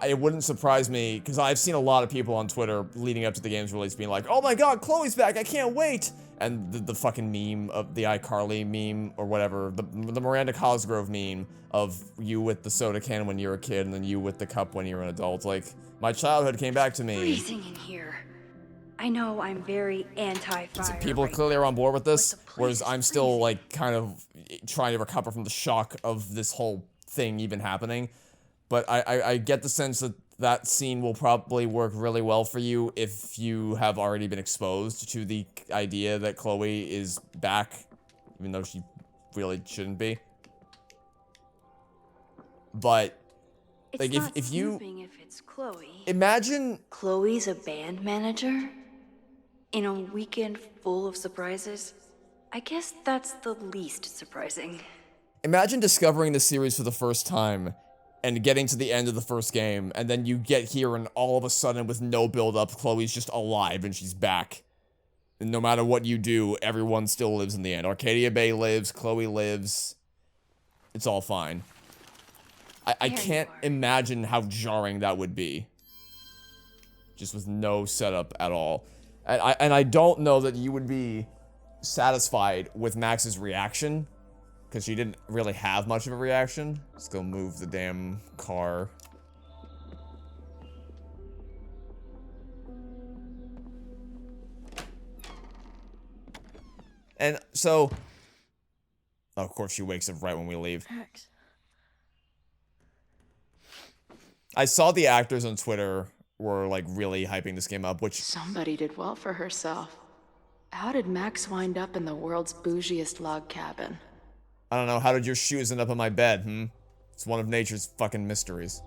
it wouldn't surprise me, because I've seen a lot of people on Twitter leading up to the game's release being like, oh my god, Chloe's back, I can't wait! And the fucking meme of the iCarly meme, or whatever, the Miranda Cosgrove meme of you with the soda can when you're a kid, and then you with the cup when you're an adult. Like, my childhood came back to me. Freezing in here. I know I'm very anti-fire. People clearly are on board with this, whereas I'm still, like, kind of trying to recover from the shock of this whole thing even happening. But I get the sense that that scene will probably work really well for you if you have already been exposed to the idea that Chloe is back, even though she really shouldn't be. But, like, if you... if it's Chloe. Imagine... Chloe's a band manager? In a weekend full of surprises? I guess that's the least surprising. Imagine discovering the series for the first time and getting to the end of the first game, and then you get here and all of a sudden, with no build-up, Chloe's just alive and she's back. And no matter what you do, everyone still lives in the end. Arcadia Bay lives, Chloe lives. It's all fine. I can't imagine how jarring that would be. Just with no setup at all. And I don't know that you would be satisfied with Max's reaction, because she didn't really have much of a reaction. Let's go move the damn car. And so, oh, of course she wakes up right when we leave. Max. I saw the actors on Twitter were like really hyping this game up, which Somebody did well for herself. How did Max wind up in the world's bougiest log cabin? I don't know, how did your shoes end up on my bed, It's one of nature's fucking mysteries.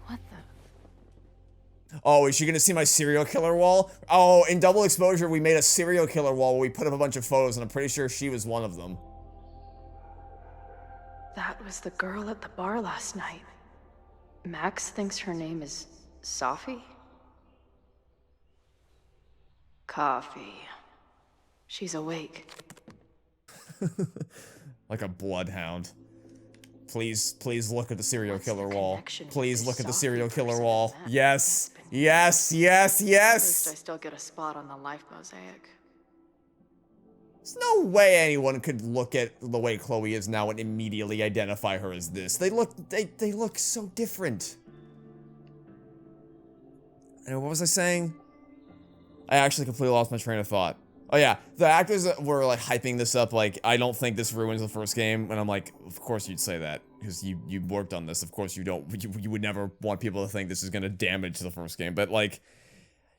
What the? Oh, is she gonna see my serial killer wall? Oh, in Double Exposure, we made a serial killer wall where we put up a bunch of photos, and I'm pretty sure she was one of them. That was the girl at the bar last night. Max thinks her name is Sophie? Coffee. She's awake. Like a bloodhound. Please look at the serial killer wall. Please look at the serial killer wall. Yes, yes, yes, At least I yes! still get a spot on the life mosaic. There's no way anyone could look at the way Chloe is now and immediately identify her as this. They look so different. And what was I saying? I actually completely lost my train of thought. Oh yeah, the actors were like hyping this up like, I don't think this ruins the first game, and I'm like, of course you'd say that, because you worked on this, of course you would never want people to think this is gonna damage the first game, but like,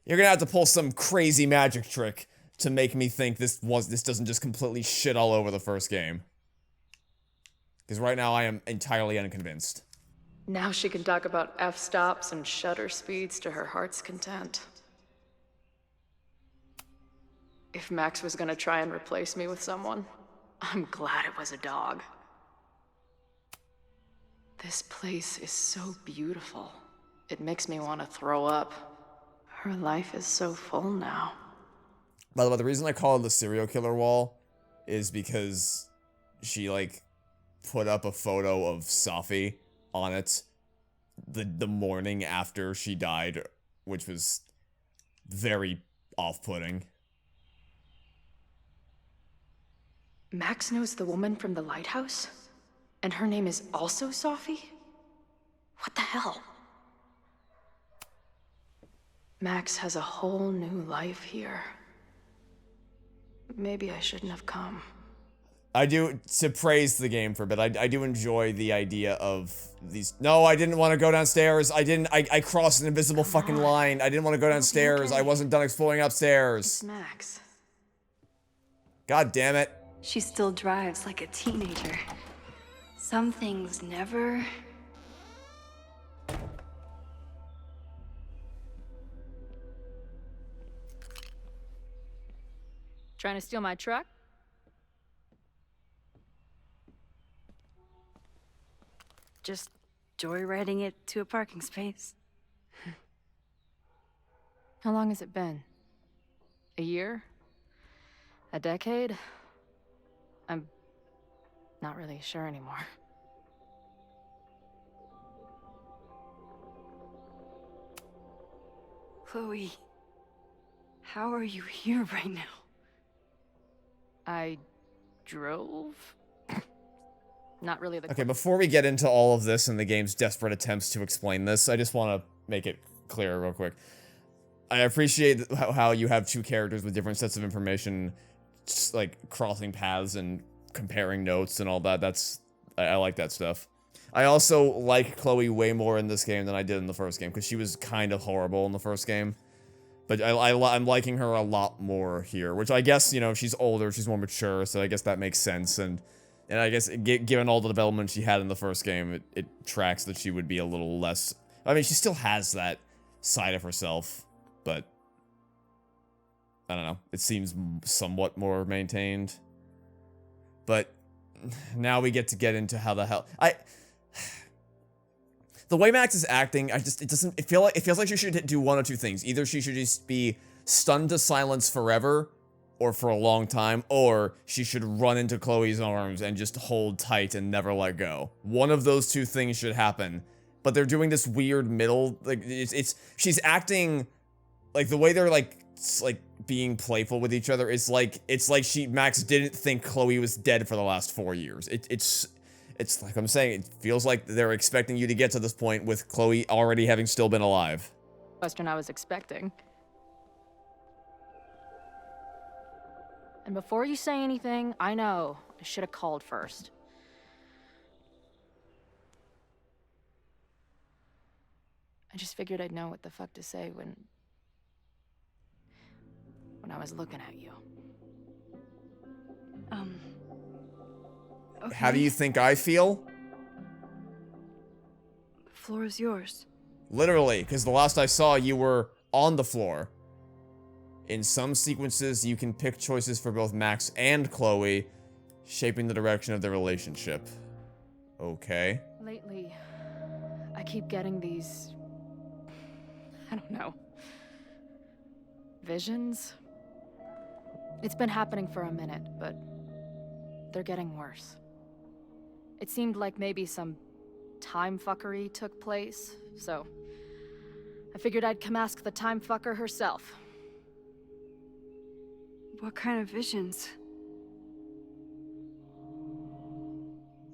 you're gonna have to pull some crazy magic trick to make me think this doesn't just completely shit all over the first game. Because right now I am entirely unconvinced. Now she can talk about f-stops and shutter speeds to her heart's content. If Max was gonna try and replace me with someone, I'm glad it was a dog. This place is so beautiful. It makes me want to throw up. Her life is so full now. By the way, the reason I call it the serial killer wall is because she, like, put up a photo of Sophie on it the morning after she died, which was very off-putting. Max knows the woman from the lighthouse? And her name is also Sophie? What the hell? Max has a whole new life here. Maybe I shouldn't have come. I do, to praise the game for a bit, I do enjoy the idea of these— No, I didn't want to go downstairs. I crossed an invisible fucking line. I didn't want to go downstairs. I wasn't done exploring upstairs. It's Max. God damn it. She still drives like a teenager. Some things never... Trying to steal my truck? Just joyriding it to a parking space. How long has it been? A year? A decade? I'm not really sure anymore. Chloe, how are you here right now? I drove? Not really the— Okay, before we get into all of this and the game's desperate attempts to explain this, I just want to make it clear real quick. I appreciate how you have two characters with different sets of information, just like crossing paths and comparing notes and all that. I like that stuff. I also like Chloe way more in this game than I did in the first game, because she was kind of horrible in the first game. But I'm liking her a lot more here, which I guess, you know, she's older, she's more mature, so I guess that makes sense. And I guess, given all the development she had in the first game, it tracks that she would be a little less... I mean, she still has that side of herself, but... I don't know. It seems somewhat more maintained. But now we get into how the hell... The way Max is acting, it feels like she should do one of two things. Either she should just be stunned to silence forever, or for a long time, or she should run into Chloe's arms and just hold tight and never let go. One of those two things should happen. But they're doing this weird middle, like, she's acting, like, the way they're, like, being playful with each other, it's like Max didn't think Chloe was dead for the last 4 years. It's like I'm saying, it feels like they're expecting you to get to this point with Chloe already having still been alive. Question I was expecting. And before you say anything, I know I should have called first. I just figured I'd know what the fuck to say when I was looking at you. Okay. How do you think I feel? The floor is yours. Literally, because the last I saw, you were on the floor. In some sequences, you can pick choices for both Max and Chloe, shaping the direction of their relationship. Okay. Lately, I keep getting these... I don't know. Visions? It's been happening for a minute, but they're getting worse. It seemed like maybe some time fuckery took place, so I figured I'd come ask the time fucker herself. What kind of visions?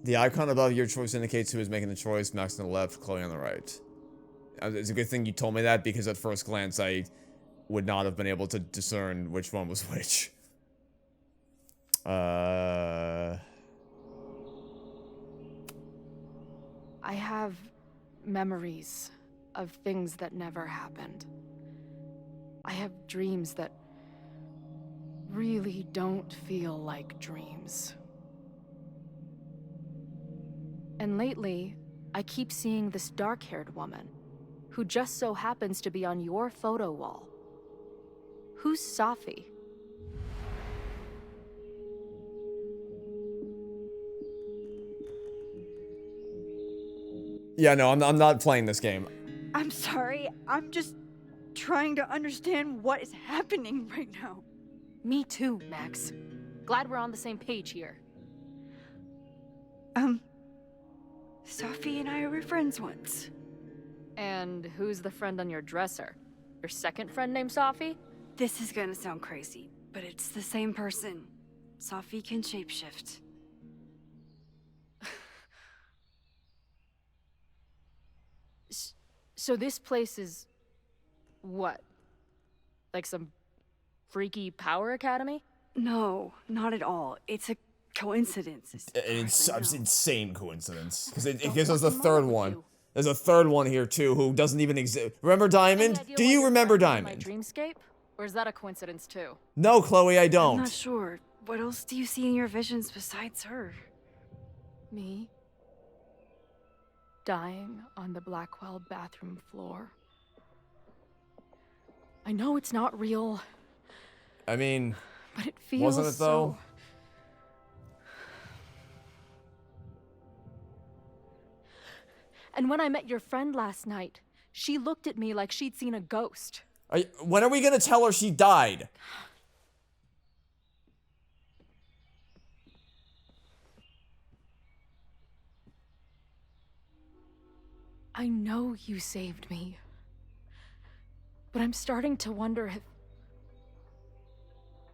The icon above your choice indicates who is making the choice, Max on the left, Chloe on the right. It's a good thing you told me that, because at first glance I would not have been able to discern which one was which. I have memories of things that never happened. I have dreams that really don't feel like dreams. And lately, I keep seeing this dark-haired woman, who just so happens to be on your photo wall. Who's Safi? Yeah, no, I'm not playing this game. I'm sorry. I'm just trying to understand what is happening right now. Me too, Max. Glad we're on the same page here. Sophie and I were friends once. And who's the friend on your dresser? Your second friend named Safi? This is gonna sound crazy, but it's the same person. Sophie can shapeshift. So this place is... what? Like some freaky power academy? No, not at all. It's a coincidence. It's an insane coincidence, because it gives us the third one. There's a third one here too, who doesn't even exist. Remember Diamond? Do you remember Diamond? My dreamscape? Or is that a coincidence too? No, Chloe, I I'm don't. not sure. What else do you see in your visions besides her? Me? Dying on the Blackwell bathroom floor. I know it's not real. I mean, but it feels wasn't it though? And when I met your friend last night, she looked at me like she'd seen a ghost. When are we gonna tell her she died? I know you saved me. But I'm starting to wonder if...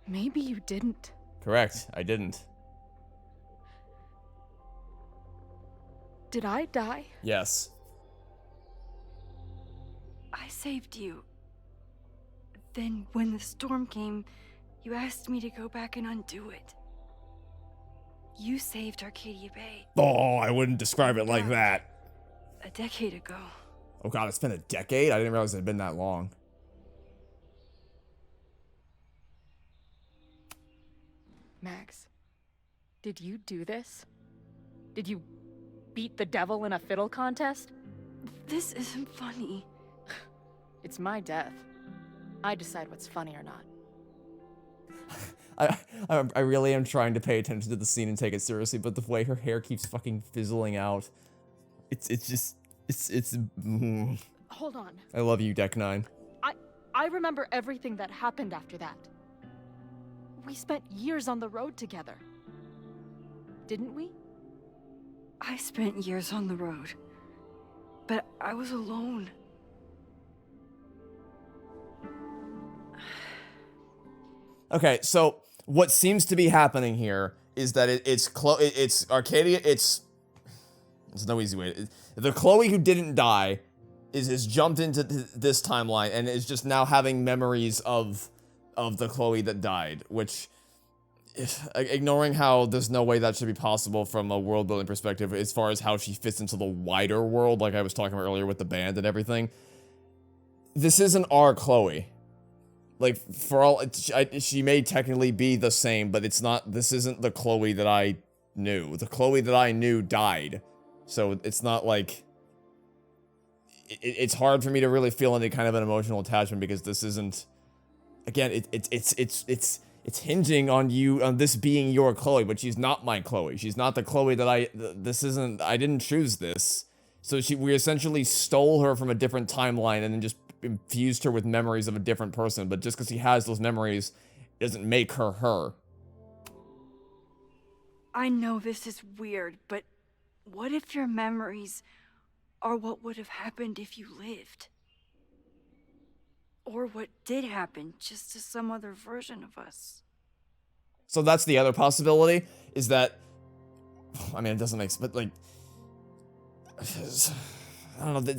maybe you didn't. Correct, I didn't. Did I die? Yes. I saved you. Then, when the storm came, you asked me to go back and undo it. You saved Arcadia Bay. Oh, I wouldn't describe it like that. A decade ago. Oh god, it's been a decade? I didn't realize it had been that long. Max, did you do this? Did you beat the devil in a fiddle contest? This isn't funny. It's my death. I decide what's funny or not. I really am trying to pay attention to the scene and take it seriously, but the way her hair keeps fucking fizzling out, it's just Hold on. I love you, Deck 9. I remember everything that happened after that. We spent years on the road together. Didn't we? I spent years on the road, but I was alone. Okay, so what seems to be happening here is that it's Arcadia. It's no easy way. The Chloe who didn't die is jumped into this timeline and is just now having memories of the Chloe that died, which, ignoring how there's no way that should be possible from a world building perspective as far as how she fits into the wider world, like I was talking about earlier with the band and everything. This isn't our Chloe. Like, for all, she may technically be the same, but it's not, this isn't the Chloe that I knew. The Chloe that I knew died. So it's not like, it's hard for me to really feel any kind of an emotional attachment because this isn't, again, it's hinging on you, on this being your Chloe, but she's not my Chloe. She's not the Chloe that I didn't choose this. So we essentially stole her from a different timeline and then just infused her with memories of a different person, but just because he has those memories doesn't make her her. I know this is weird, but what if your memories are what would have happened if you lived? Or what did happen, just to some other version of us? So that's the other possibility, is that, I mean, it doesn't make sense, but like, I don't know,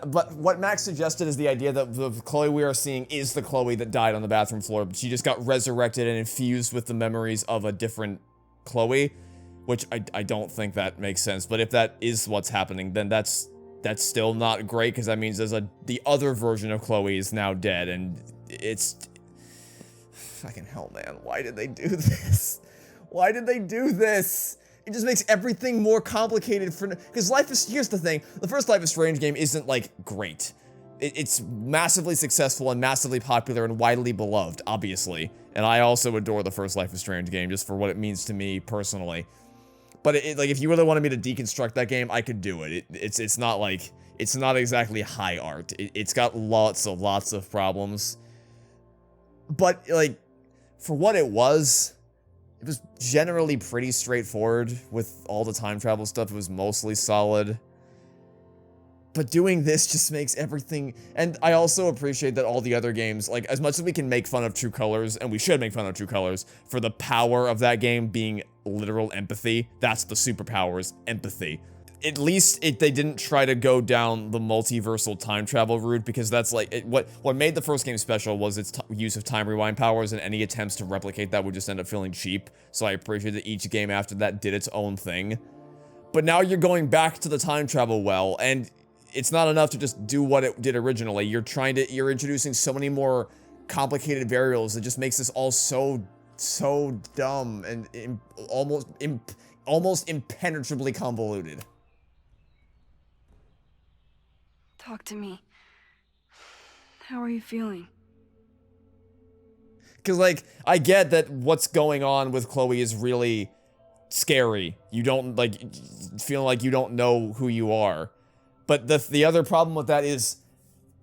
but what Max suggested is the idea that the Chloe we are seeing is the Chloe that died on the bathroom floor, but she just got resurrected and infused with the memories of a different Chloe, which I don't think that makes sense, but if that is what's happening, then that's still not great, because that means the other version of Chloe is now dead, and it's, fucking hell, man, why did they do this? Why did they do this? It just makes everything more complicated because here's the thing, the first Life is Strange game isn't, like, great. It's massively successful and massively popular and widely beloved, obviously. And I also adore the first Life is Strange game, just for what it means to me, personally. But, like, if you really wanted me to deconstruct that game, I could do it. It's not, like, it's not exactly high art. It's got lots of problems. But, like, for what it was generally pretty straightforward with all the time travel stuff. It was mostly solid. But doing this just makes everything... And I also appreciate that all the other games, like, as much as we can make fun of True Colors, and we should make fun of True Colors, for the power of that game being literal empathy, that's the superpower, is empathy. At least they didn't try to go down the multiversal time travel route, because that's like, what made the first game special was its use of time rewind powers, and any attempts to replicate that would just end up feeling cheap, so I appreciate that each game after that did its own thing. But now you're going back to the time travel well, and it's not enough to just do what it did originally. You're introducing so many more complicated variables that just makes this all so dumb and almost impenetrably convoluted. Talk to me. How are you feeling? Because, like, I get that what's going on with Chloe is really scary. You don't, like, feeling like you don't know who you are. But the other problem with that is,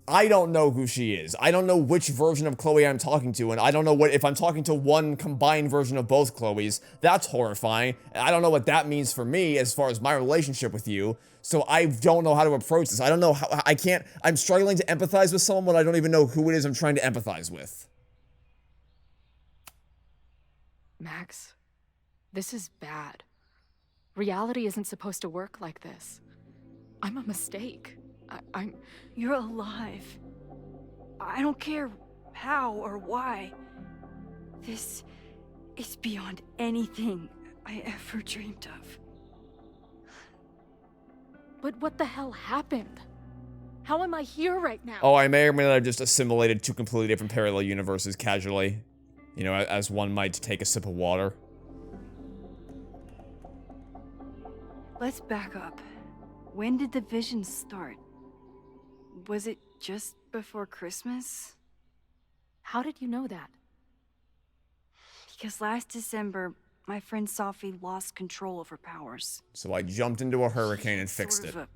I don't know who she is. I don't know which version of Chloe I'm talking to, and I don't know if I'm talking to one combined version of both Chloes. That's horrifying. And I don't know what that means for me as far as my relationship with you. So I don't know how to approach this. I don't know how, I'm struggling to empathize with someone when I don't even know who it is I'm trying to empathize with. Max, this is bad. Reality isn't supposed to work like this. I'm a mistake. You're alive. I don't care how or why. This is beyond anything I ever dreamed of. But what the hell happened? How am I here right now? Oh, I may or may not have just assimilated two completely different parallel universes casually. You know, as one might take a sip of water. Let's back up. When did the vision start? Was it just before Christmas? How did you know that? Because last December, my friend Sophie lost control of her powers. So I jumped into a hurricane and fixed it. Sort of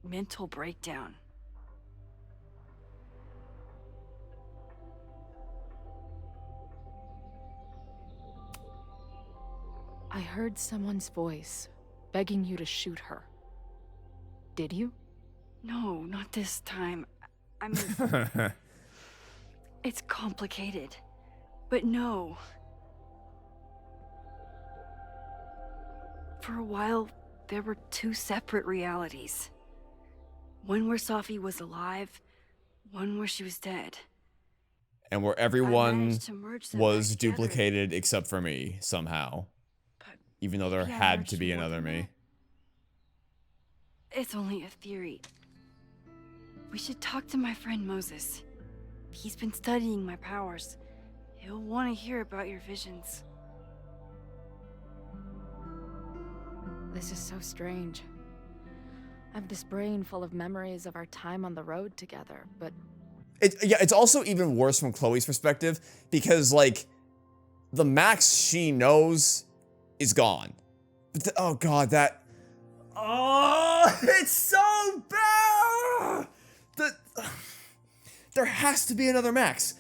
a mental breakdown. heard someone's voice begging you to shoot her. Did you? No, not this time. I mean, it's complicated. But no. For a while, there were two separate realities. One where Safi was alive, one where she was dead. And where everyone managed to merge them was back together. duplicated except for me, somehow. Even though there maybe I had merged to be more another than me. It's only a theory. We should talk to my friend Moses. He's been studying my powers. He'll want to hear about your visions. This is so strange. I have this brain full of memories of our time on the road together, but Yeah, it's also even worse from Chloe's perspective because, like, the Max she knows is gone. But oh god, that... Oh, it's so bad! There has to be another Max.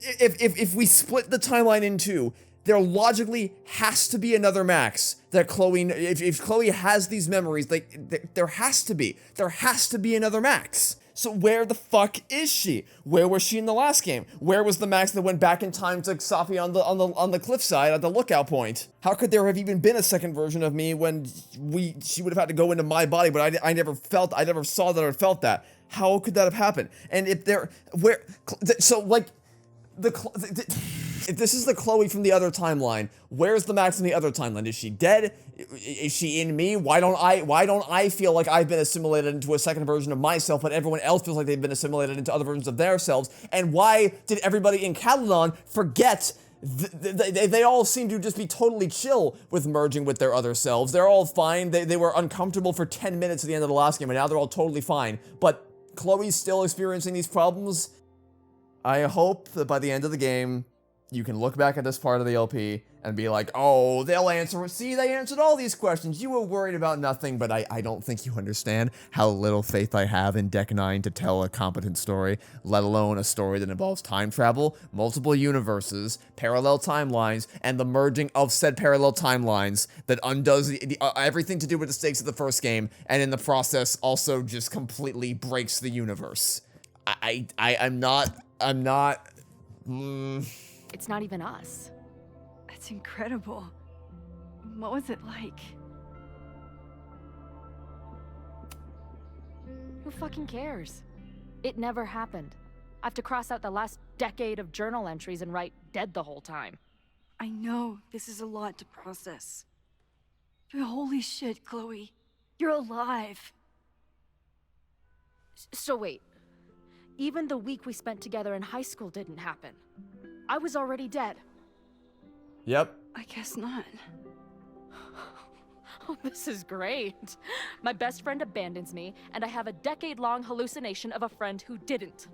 If we split the timeline in two, there logically has to be another Max that Chloe... If Chloe has these memories, like, there has to be. There has to be another Max. So where the fuck is she? Where was she in the last game? Where was the Max that went back in time to Safi on the cliffside at the lookout point? How could there have even been a second version of me when she would have had to go into my body, but I never saw that or felt that. How could that have happened? And if there, where, so like, if this is the Chloe from the other timeline, where's the Max in the other timeline? Is she dead? Is she in me? Why don't I feel like I've been assimilated into a second version of myself, but everyone else feels like they've been assimilated into other versions of their selves? And why did everybody in Catalan forget? They all seem to just be totally chill with merging with their other selves. They're all fine. They were uncomfortable for 10 minutes at the end of the last game, and now they're all totally fine. But Chloe's still experiencing these problems. I hope that by the end of the game, you can look back at this part of the LP and be like, oh, they'll answer. See, they answered all these questions. You were worried about nothing, but I don't think you understand how little faith I have in Deck 9 to tell a competent story, let alone a story that involves time travel, multiple universes, parallel timelines, and the merging of said parallel timelines that undoes everything to do with the stakes of the first game, and in the process also just completely breaks the universe. I'm not... it's not even us. That's incredible. What was it like? Who fucking cares? It never happened. I have to cross out the last decade of journal entries and write dead the whole time. I know, this is a lot to process. But holy shit, Chloe. You're alive. So wait. Even the week we spent together in high school didn't happen. I was already dead. Yep. I guess not. Oh, this is great. My best friend abandons me, and I have a decade-long hallucination of a friend who didn't.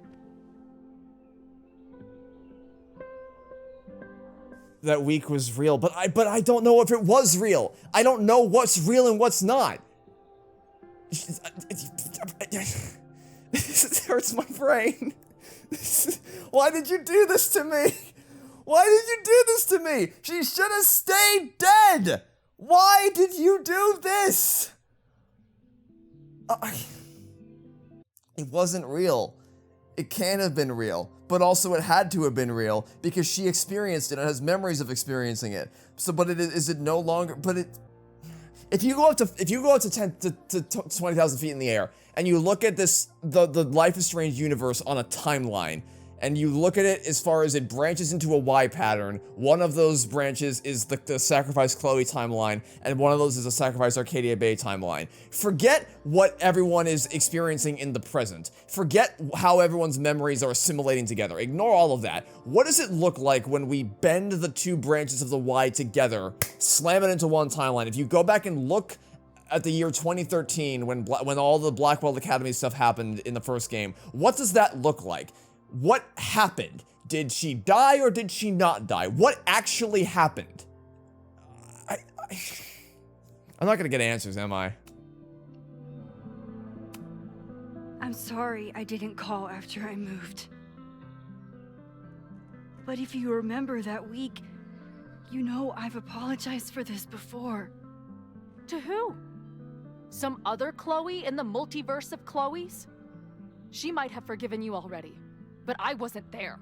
That week was real, but I don't know if it was real. I don't know what's real and what's not. This hurts my brain. Why did you do this to me? Why did you do this to me? She should have stayed dead. Why did you do this? It wasn't real. It can't have been real, but also it had to have been real because she experienced it and has memories of experiencing it. So, but is it no longer? But it. If you go up to 20,000 feet in the air and you look at this the Life is Strange universe on a timeline, and you look at it as far as it branches into a Y pattern, one of those branches is the Sacrifice Chloe timeline, and one of those is the Sacrifice Arcadia Bay timeline. Forget what everyone is experiencing in the present. Forget how everyone's memories are assimilating together. Ignore all of that. What does it look like when we bend the two branches of the Y together, slam it into one timeline? If you go back and look at the year 2013, when all the Blackwell Academy stuff happened in the first game, what does that look like? What happened? Did she die or did she not die? What actually happened? I'm not gonna get answers, am I? I'm sorry I didn't call after I moved. But if you remember that week, You know I've apologized for this before. To who? Some other Chloe in the multiverse of Chloes? She might have forgiven you already, but I wasn't there.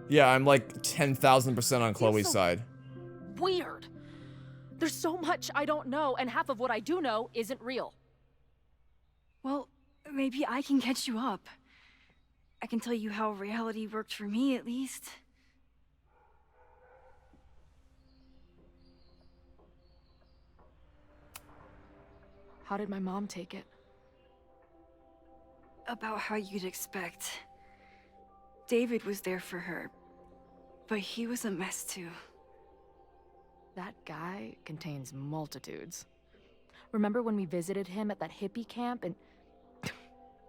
Yeah, I'm like 10,000% on Chloe's side. Weird. There's so much I don't know, and half of what I do know isn't real. Well, maybe I can catch you up. I can tell you how reality worked for me, at least. How did my mom take it? About how you'd expect. David was there for her, but he was a mess too. That guy contains multitudes. Remember when we visited him at that hippie camp and...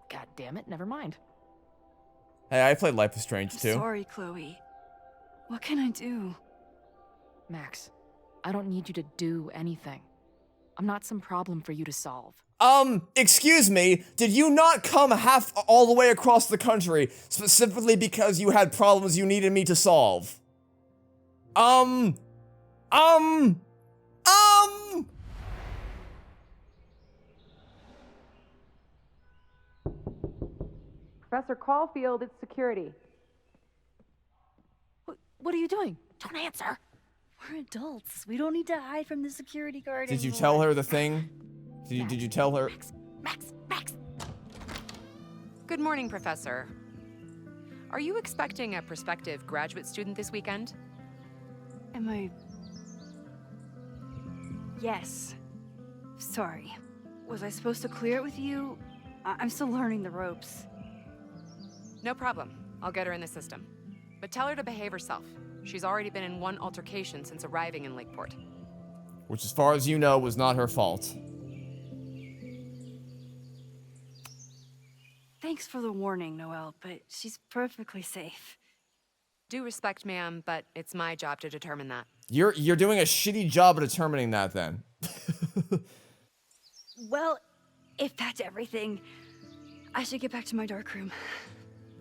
God damn it, never mind. Hey, I played Life is Strange too. Sorry, Chloe. What can I do? Max, I don't need you to do anything. I'm not some problem for you to solve. Excuse me, did you not come all the way across the country specifically because you had problems you needed me to solve? Professor Caulfield, it's security. What are you doing? Don't answer. We're adults. We don't need to hide from the security guard Did you anymore. tell her the thing? Did you tell her? Max! Good morning, Professor. Are you expecting a prospective graduate student this weekend? Am I... Yes. Sorry. Was I supposed to clear it with you? I'm still learning the ropes. No problem. I'll get her in the system. But tell her to behave herself. She's already been in one altercation since arriving in Lakeport. Which, as far as you know, was not her fault. Thanks for the warning, Noelle, but she's perfectly safe. Due respect, ma'am, but it's my job to determine that. You're doing a shitty job of determining that then. Well, if that's everything, I should get back to my dark room.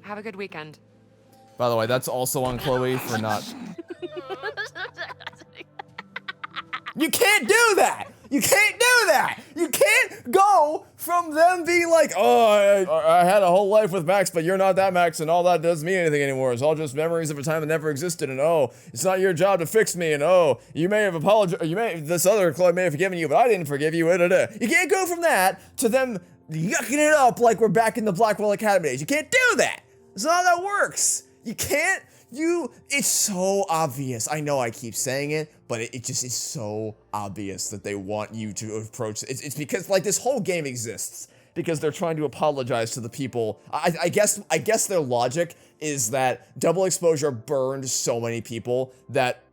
Have a good weekend. By the way, that's also on Chloe for not... You can't do that! You can't do that! You can't go from them being like, oh, I had a whole life with Max, but you're not that Max, and all that doesn't mean anything anymore. It's all just memories of a time that never existed, and oh, it's not your job to fix me, and oh, you may have apologized, this other Chloe may have forgiven you, but I didn't forgive you, You can't go from that to them yucking it up like we're back in the Blackwell Academy days. You can't do that! That's not how that works! You can't, it's so obvious. I know I keep saying it, but it just is so obvious that they want you to approach it. It's because, like, this whole game exists because they're trying to apologize to the people. I guess their logic is that Double Exposure burned so many people that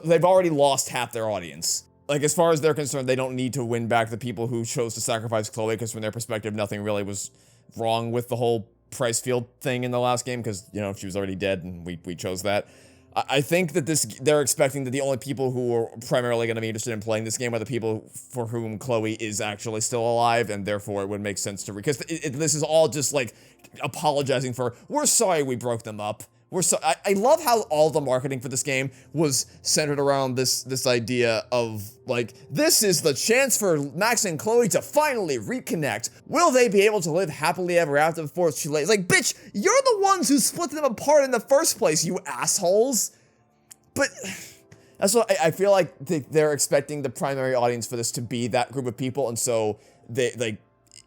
they've already lost half their audience. Like, as far as they're concerned, they don't need to win back the people who chose to sacrifice Chloe, because from their perspective, nothing really was wrong with the whole Price Field thing in the last game, because, you know, she was already dead and we chose that. I think that they're expecting that the only people who are primarily going to be interested in playing this game are the people for whom Chloe is actually still alive, and therefore it would make sense to, because this is all just like apologizing for, we're sorry we broke them up. I love how all the marketing for this game was centered around this idea of, like, this is the chance for Max and Chloe to finally reconnect. Will they be able to live happily ever after before it's too late? It's like, bitch, you're the ones who split them apart in the first place, you assholes. But that's what I feel like they're expecting the primary audience for this to be that group of people, and so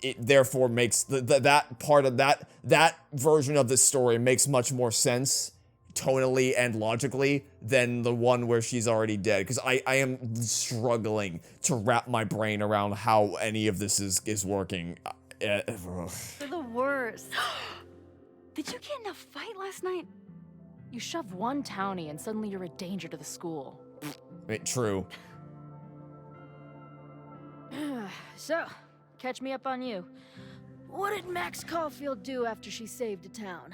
it therefore makes that part of that version of the story makes much more sense tonally and logically than the one where she's already dead, because I am struggling to wrap my brain around how any of this is working. They're the worst. Did you get in a fight last night? You shove one townie and suddenly you're a danger to the school. True. So, catch me up on you. What did Max Caulfield do after she saved a town?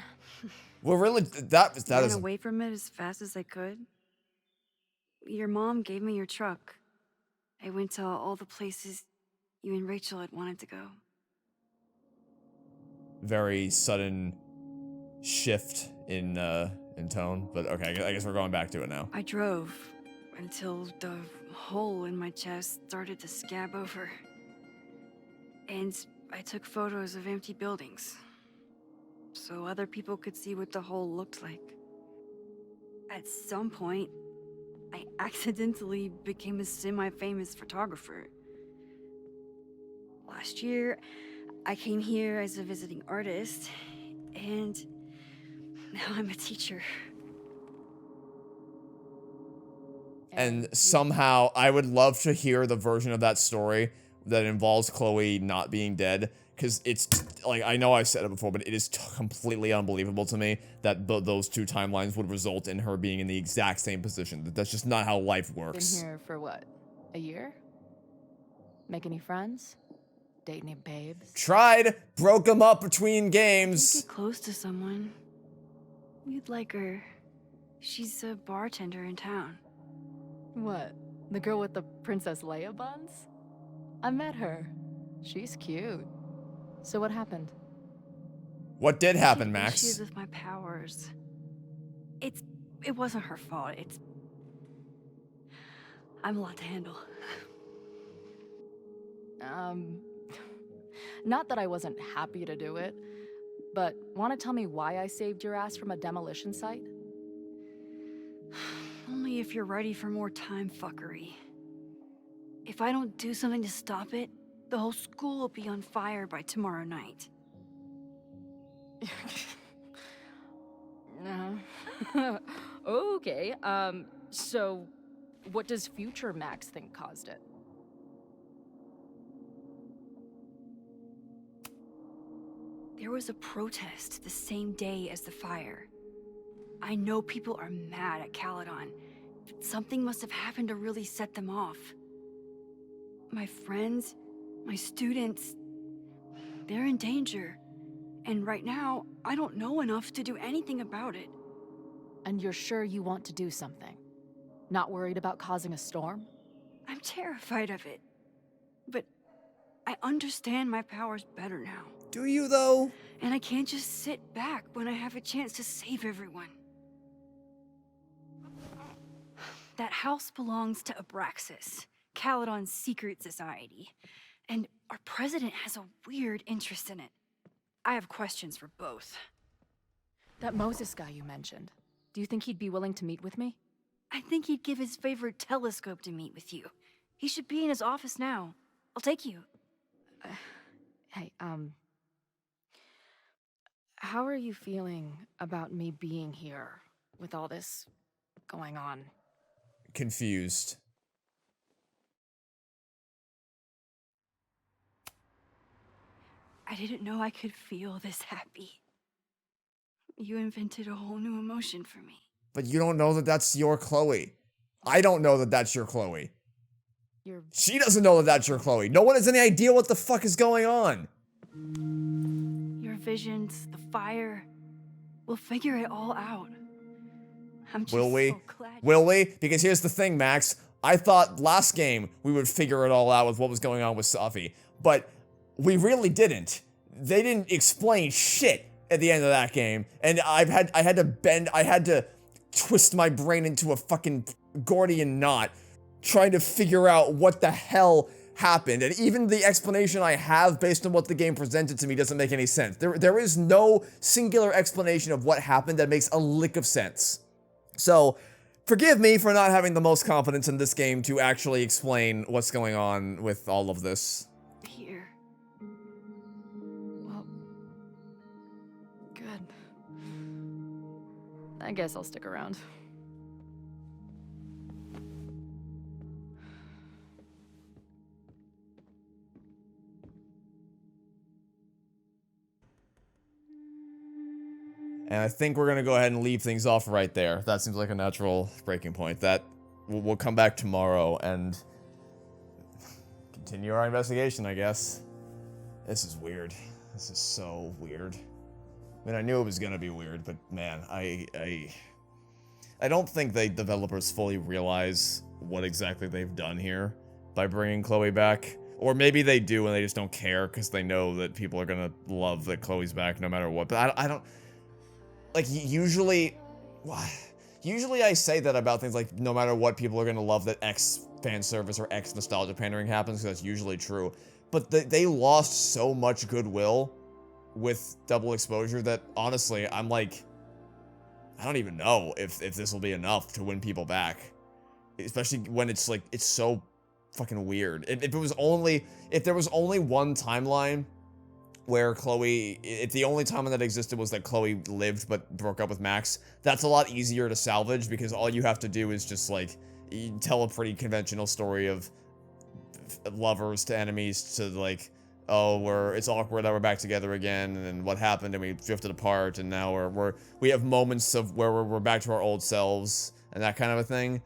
Well, really, that ran is away from it as fast as I could. Your mom gave me your truck. I went to all the places you and Rachel had wanted to go. very sudden shift in in tone, but okay, I guess we're going back to it now. I drove until the hole in my chest started to scab over. And I took photos of empty buildings, so other people could see what the hole looked like. At some point, I accidentally became a semi-famous photographer. Last year, I came here as a visiting artist, and now I'm a teacher. And somehow, I would love to hear the version of that story that involves Chloe not being dead, because it's, like, I know I've said it before, but it is completely unbelievable to me that those two timelines would result in her being in the exact same position. That's just not how life works. Been here for what? A year? Make any friends? Date any babes? Tried! Broke them up between games! Get close to someone. You'd like her. She's a bartender in town. What? The girl with the Princess Leia buns? I met her. She's cute. So what happened? What did happen, She had Max? issues with my powers. It wasn't her fault. I'm a lot to handle. Not that I wasn't happy to do it, but want to tell me why I saved your ass from a demolition site? Only if you're ready for more time fuckery. If I don't do something to stop it, the whole school will be on fire by tomorrow night. Okay, so what does future Max think caused it? There was a protest the same day as the fire. I know people are mad at Caledon, but something must have happened to really set them off. My friends, my students, they're in danger. And right now, I don't know enough to do anything about it. And you're sure you want to do something? Not worried about causing a storm? I'm terrified of it. But I understand my powers better now. Do you, though? And I can't just sit back when I have a chance to save everyone. That house belongs to Abraxas, Caledon's secret society. And our president has a weird interest in it. I have questions for both. That Moses guy you mentioned, do you think he'd be willing to meet with me? I think he'd give his favorite telescope to meet with you. He should be in his office now. I'll take you. Hey, how are you feeling about me being here with all this going on? Confused. I didn't know I could feel this happy. You invented a whole new emotion for me. But you don't know that that's your Chloe. I don't know that that's your Chloe. She doesn't know that that's your Chloe. No one has any idea what the fuck is going on. Your visions, the fire. We'll figure it all out. I'm just Will we? so glad. Will we? Because here's the thing, Max. I thought last game we would figure it all out with what was going on with Safi. But we really didn't. They didn't explain shit at the end of that game. And I had to twist my brain into a fucking Gordian knot trying to figure out what the hell happened. And even the explanation I have based on what the game presented to me doesn't make any sense. There is no singular explanation of what happened that makes a lick of sense. So, forgive me for not having the most confidence in this game to actually explain what's going on with all of this. Here. Well, good. I guess I'll stick around. And I think we're gonna go ahead and leave things off right there. That seems like a natural breaking point. That we'll come back tomorrow and continue our investigation, I guess. This is weird. This is so weird. I mean, I knew it was gonna be weird, but man, I don't think the developers fully realize what exactly they've done here by bringing Chloe back. Or maybe they do and they just don't care because they know that people are gonna love that Chloe's back no matter what. But I don't... Like, usually, Usually I say that about things like no matter what, people are gonna love that X fan service or X nostalgia pandering happens, because that's usually true. But they lost so much goodwill with double exposure that honestly, I'm like, I don't even know if this will be enough to win people back. Especially when it's like, it's so fucking weird. If there was only one timeline where Chloe, if the only timeline that existed was that Chloe lived but broke up with Max, that's a lot easier to salvage because all you have to do is just like, you tell a pretty conventional story of lovers to enemies to like, oh, it's awkward that we're back together again, and then what happened and we drifted apart, and now we have moments of where we're back to our old selves and that kind of a thing.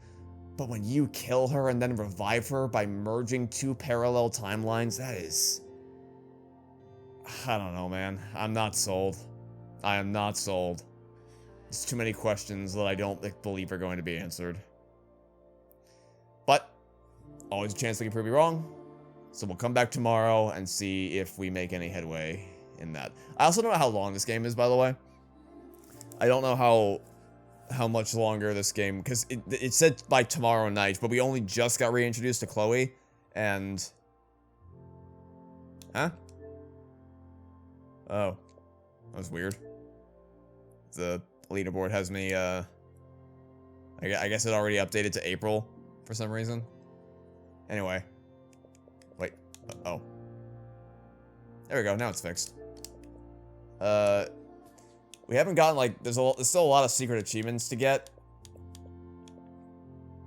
But when you kill her and then revive her by merging two parallel timelines, that is, I don't know, man. I'm not sold. I am not sold. There's too many questions that I don't believe are going to be answered. But always a chance they can prove me wrong. So we'll come back tomorrow and see if we make any headway in that. I also don't know how long this game is, by the way. I don't know how much longer this game, because it said by tomorrow night, but we only just got reintroduced to Chloe, and... Huh? Oh. That was weird. The leaderboard has me, I guess it already updated to April for some reason. Anyway. Wait. Oh. There we go. Now it's fixed. We haven't gotten, like, there's still a lot of secret achievements to get.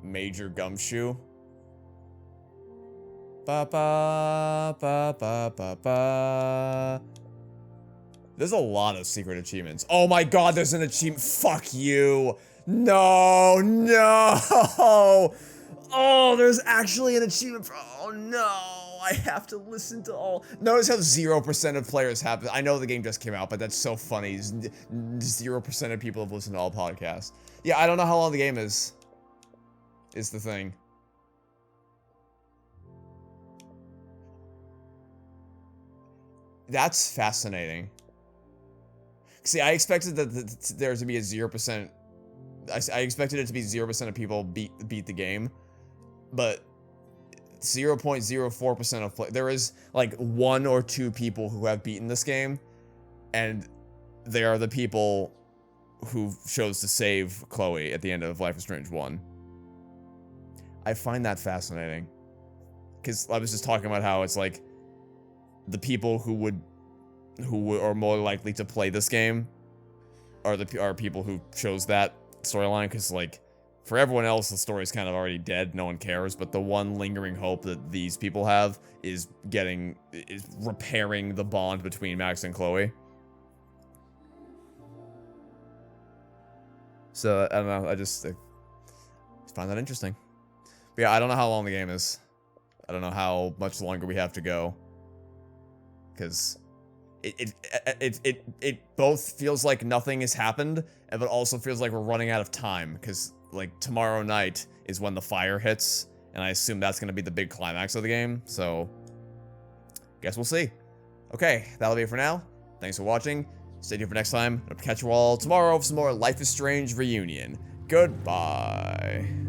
Major Gumshoe. Ba ba ba ba ba ba. There's a lot of secret achievements. Oh my god, there's an achievement. Fuck you. No, no. Oh, there's actually an achievement for, oh no. I have to listen to all. Notice how 0% of players have, I know the game just came out, but that's so funny. 0% of people have listened to all podcasts. Yeah, I don't know how long the game is the thing. That's fascinating. See, I expected that there to be a 0%. I expected it to be 0% of people beat the game, but 0.04% of play. There is like 1 or 2 people who have beaten this game, and they are the people who chose to save Chloe at the end of Life is Strange 1. I find that fascinating, because I was just talking about how it's like the people who are more likely to play this game are people who chose that storyline, because like for everyone else the story's kind of already dead, no one cares, but the one lingering hope that these people have is repairing the bond between Max and Chloe. So I don't know, I just find that interesting. But yeah, I don't know how long the game is. I don't know how much longer we have to go, because it both feels like nothing has happened, but also feels like we're running out of time, because like tomorrow night is when the fire hits, and I assume that's gonna be the big climax of the game, so guess we'll see. Okay, that'll be it for now. Thanks for watching. Stay tuned for next time. I'll catch you all tomorrow for some more Life is Strange reunion. Goodbye.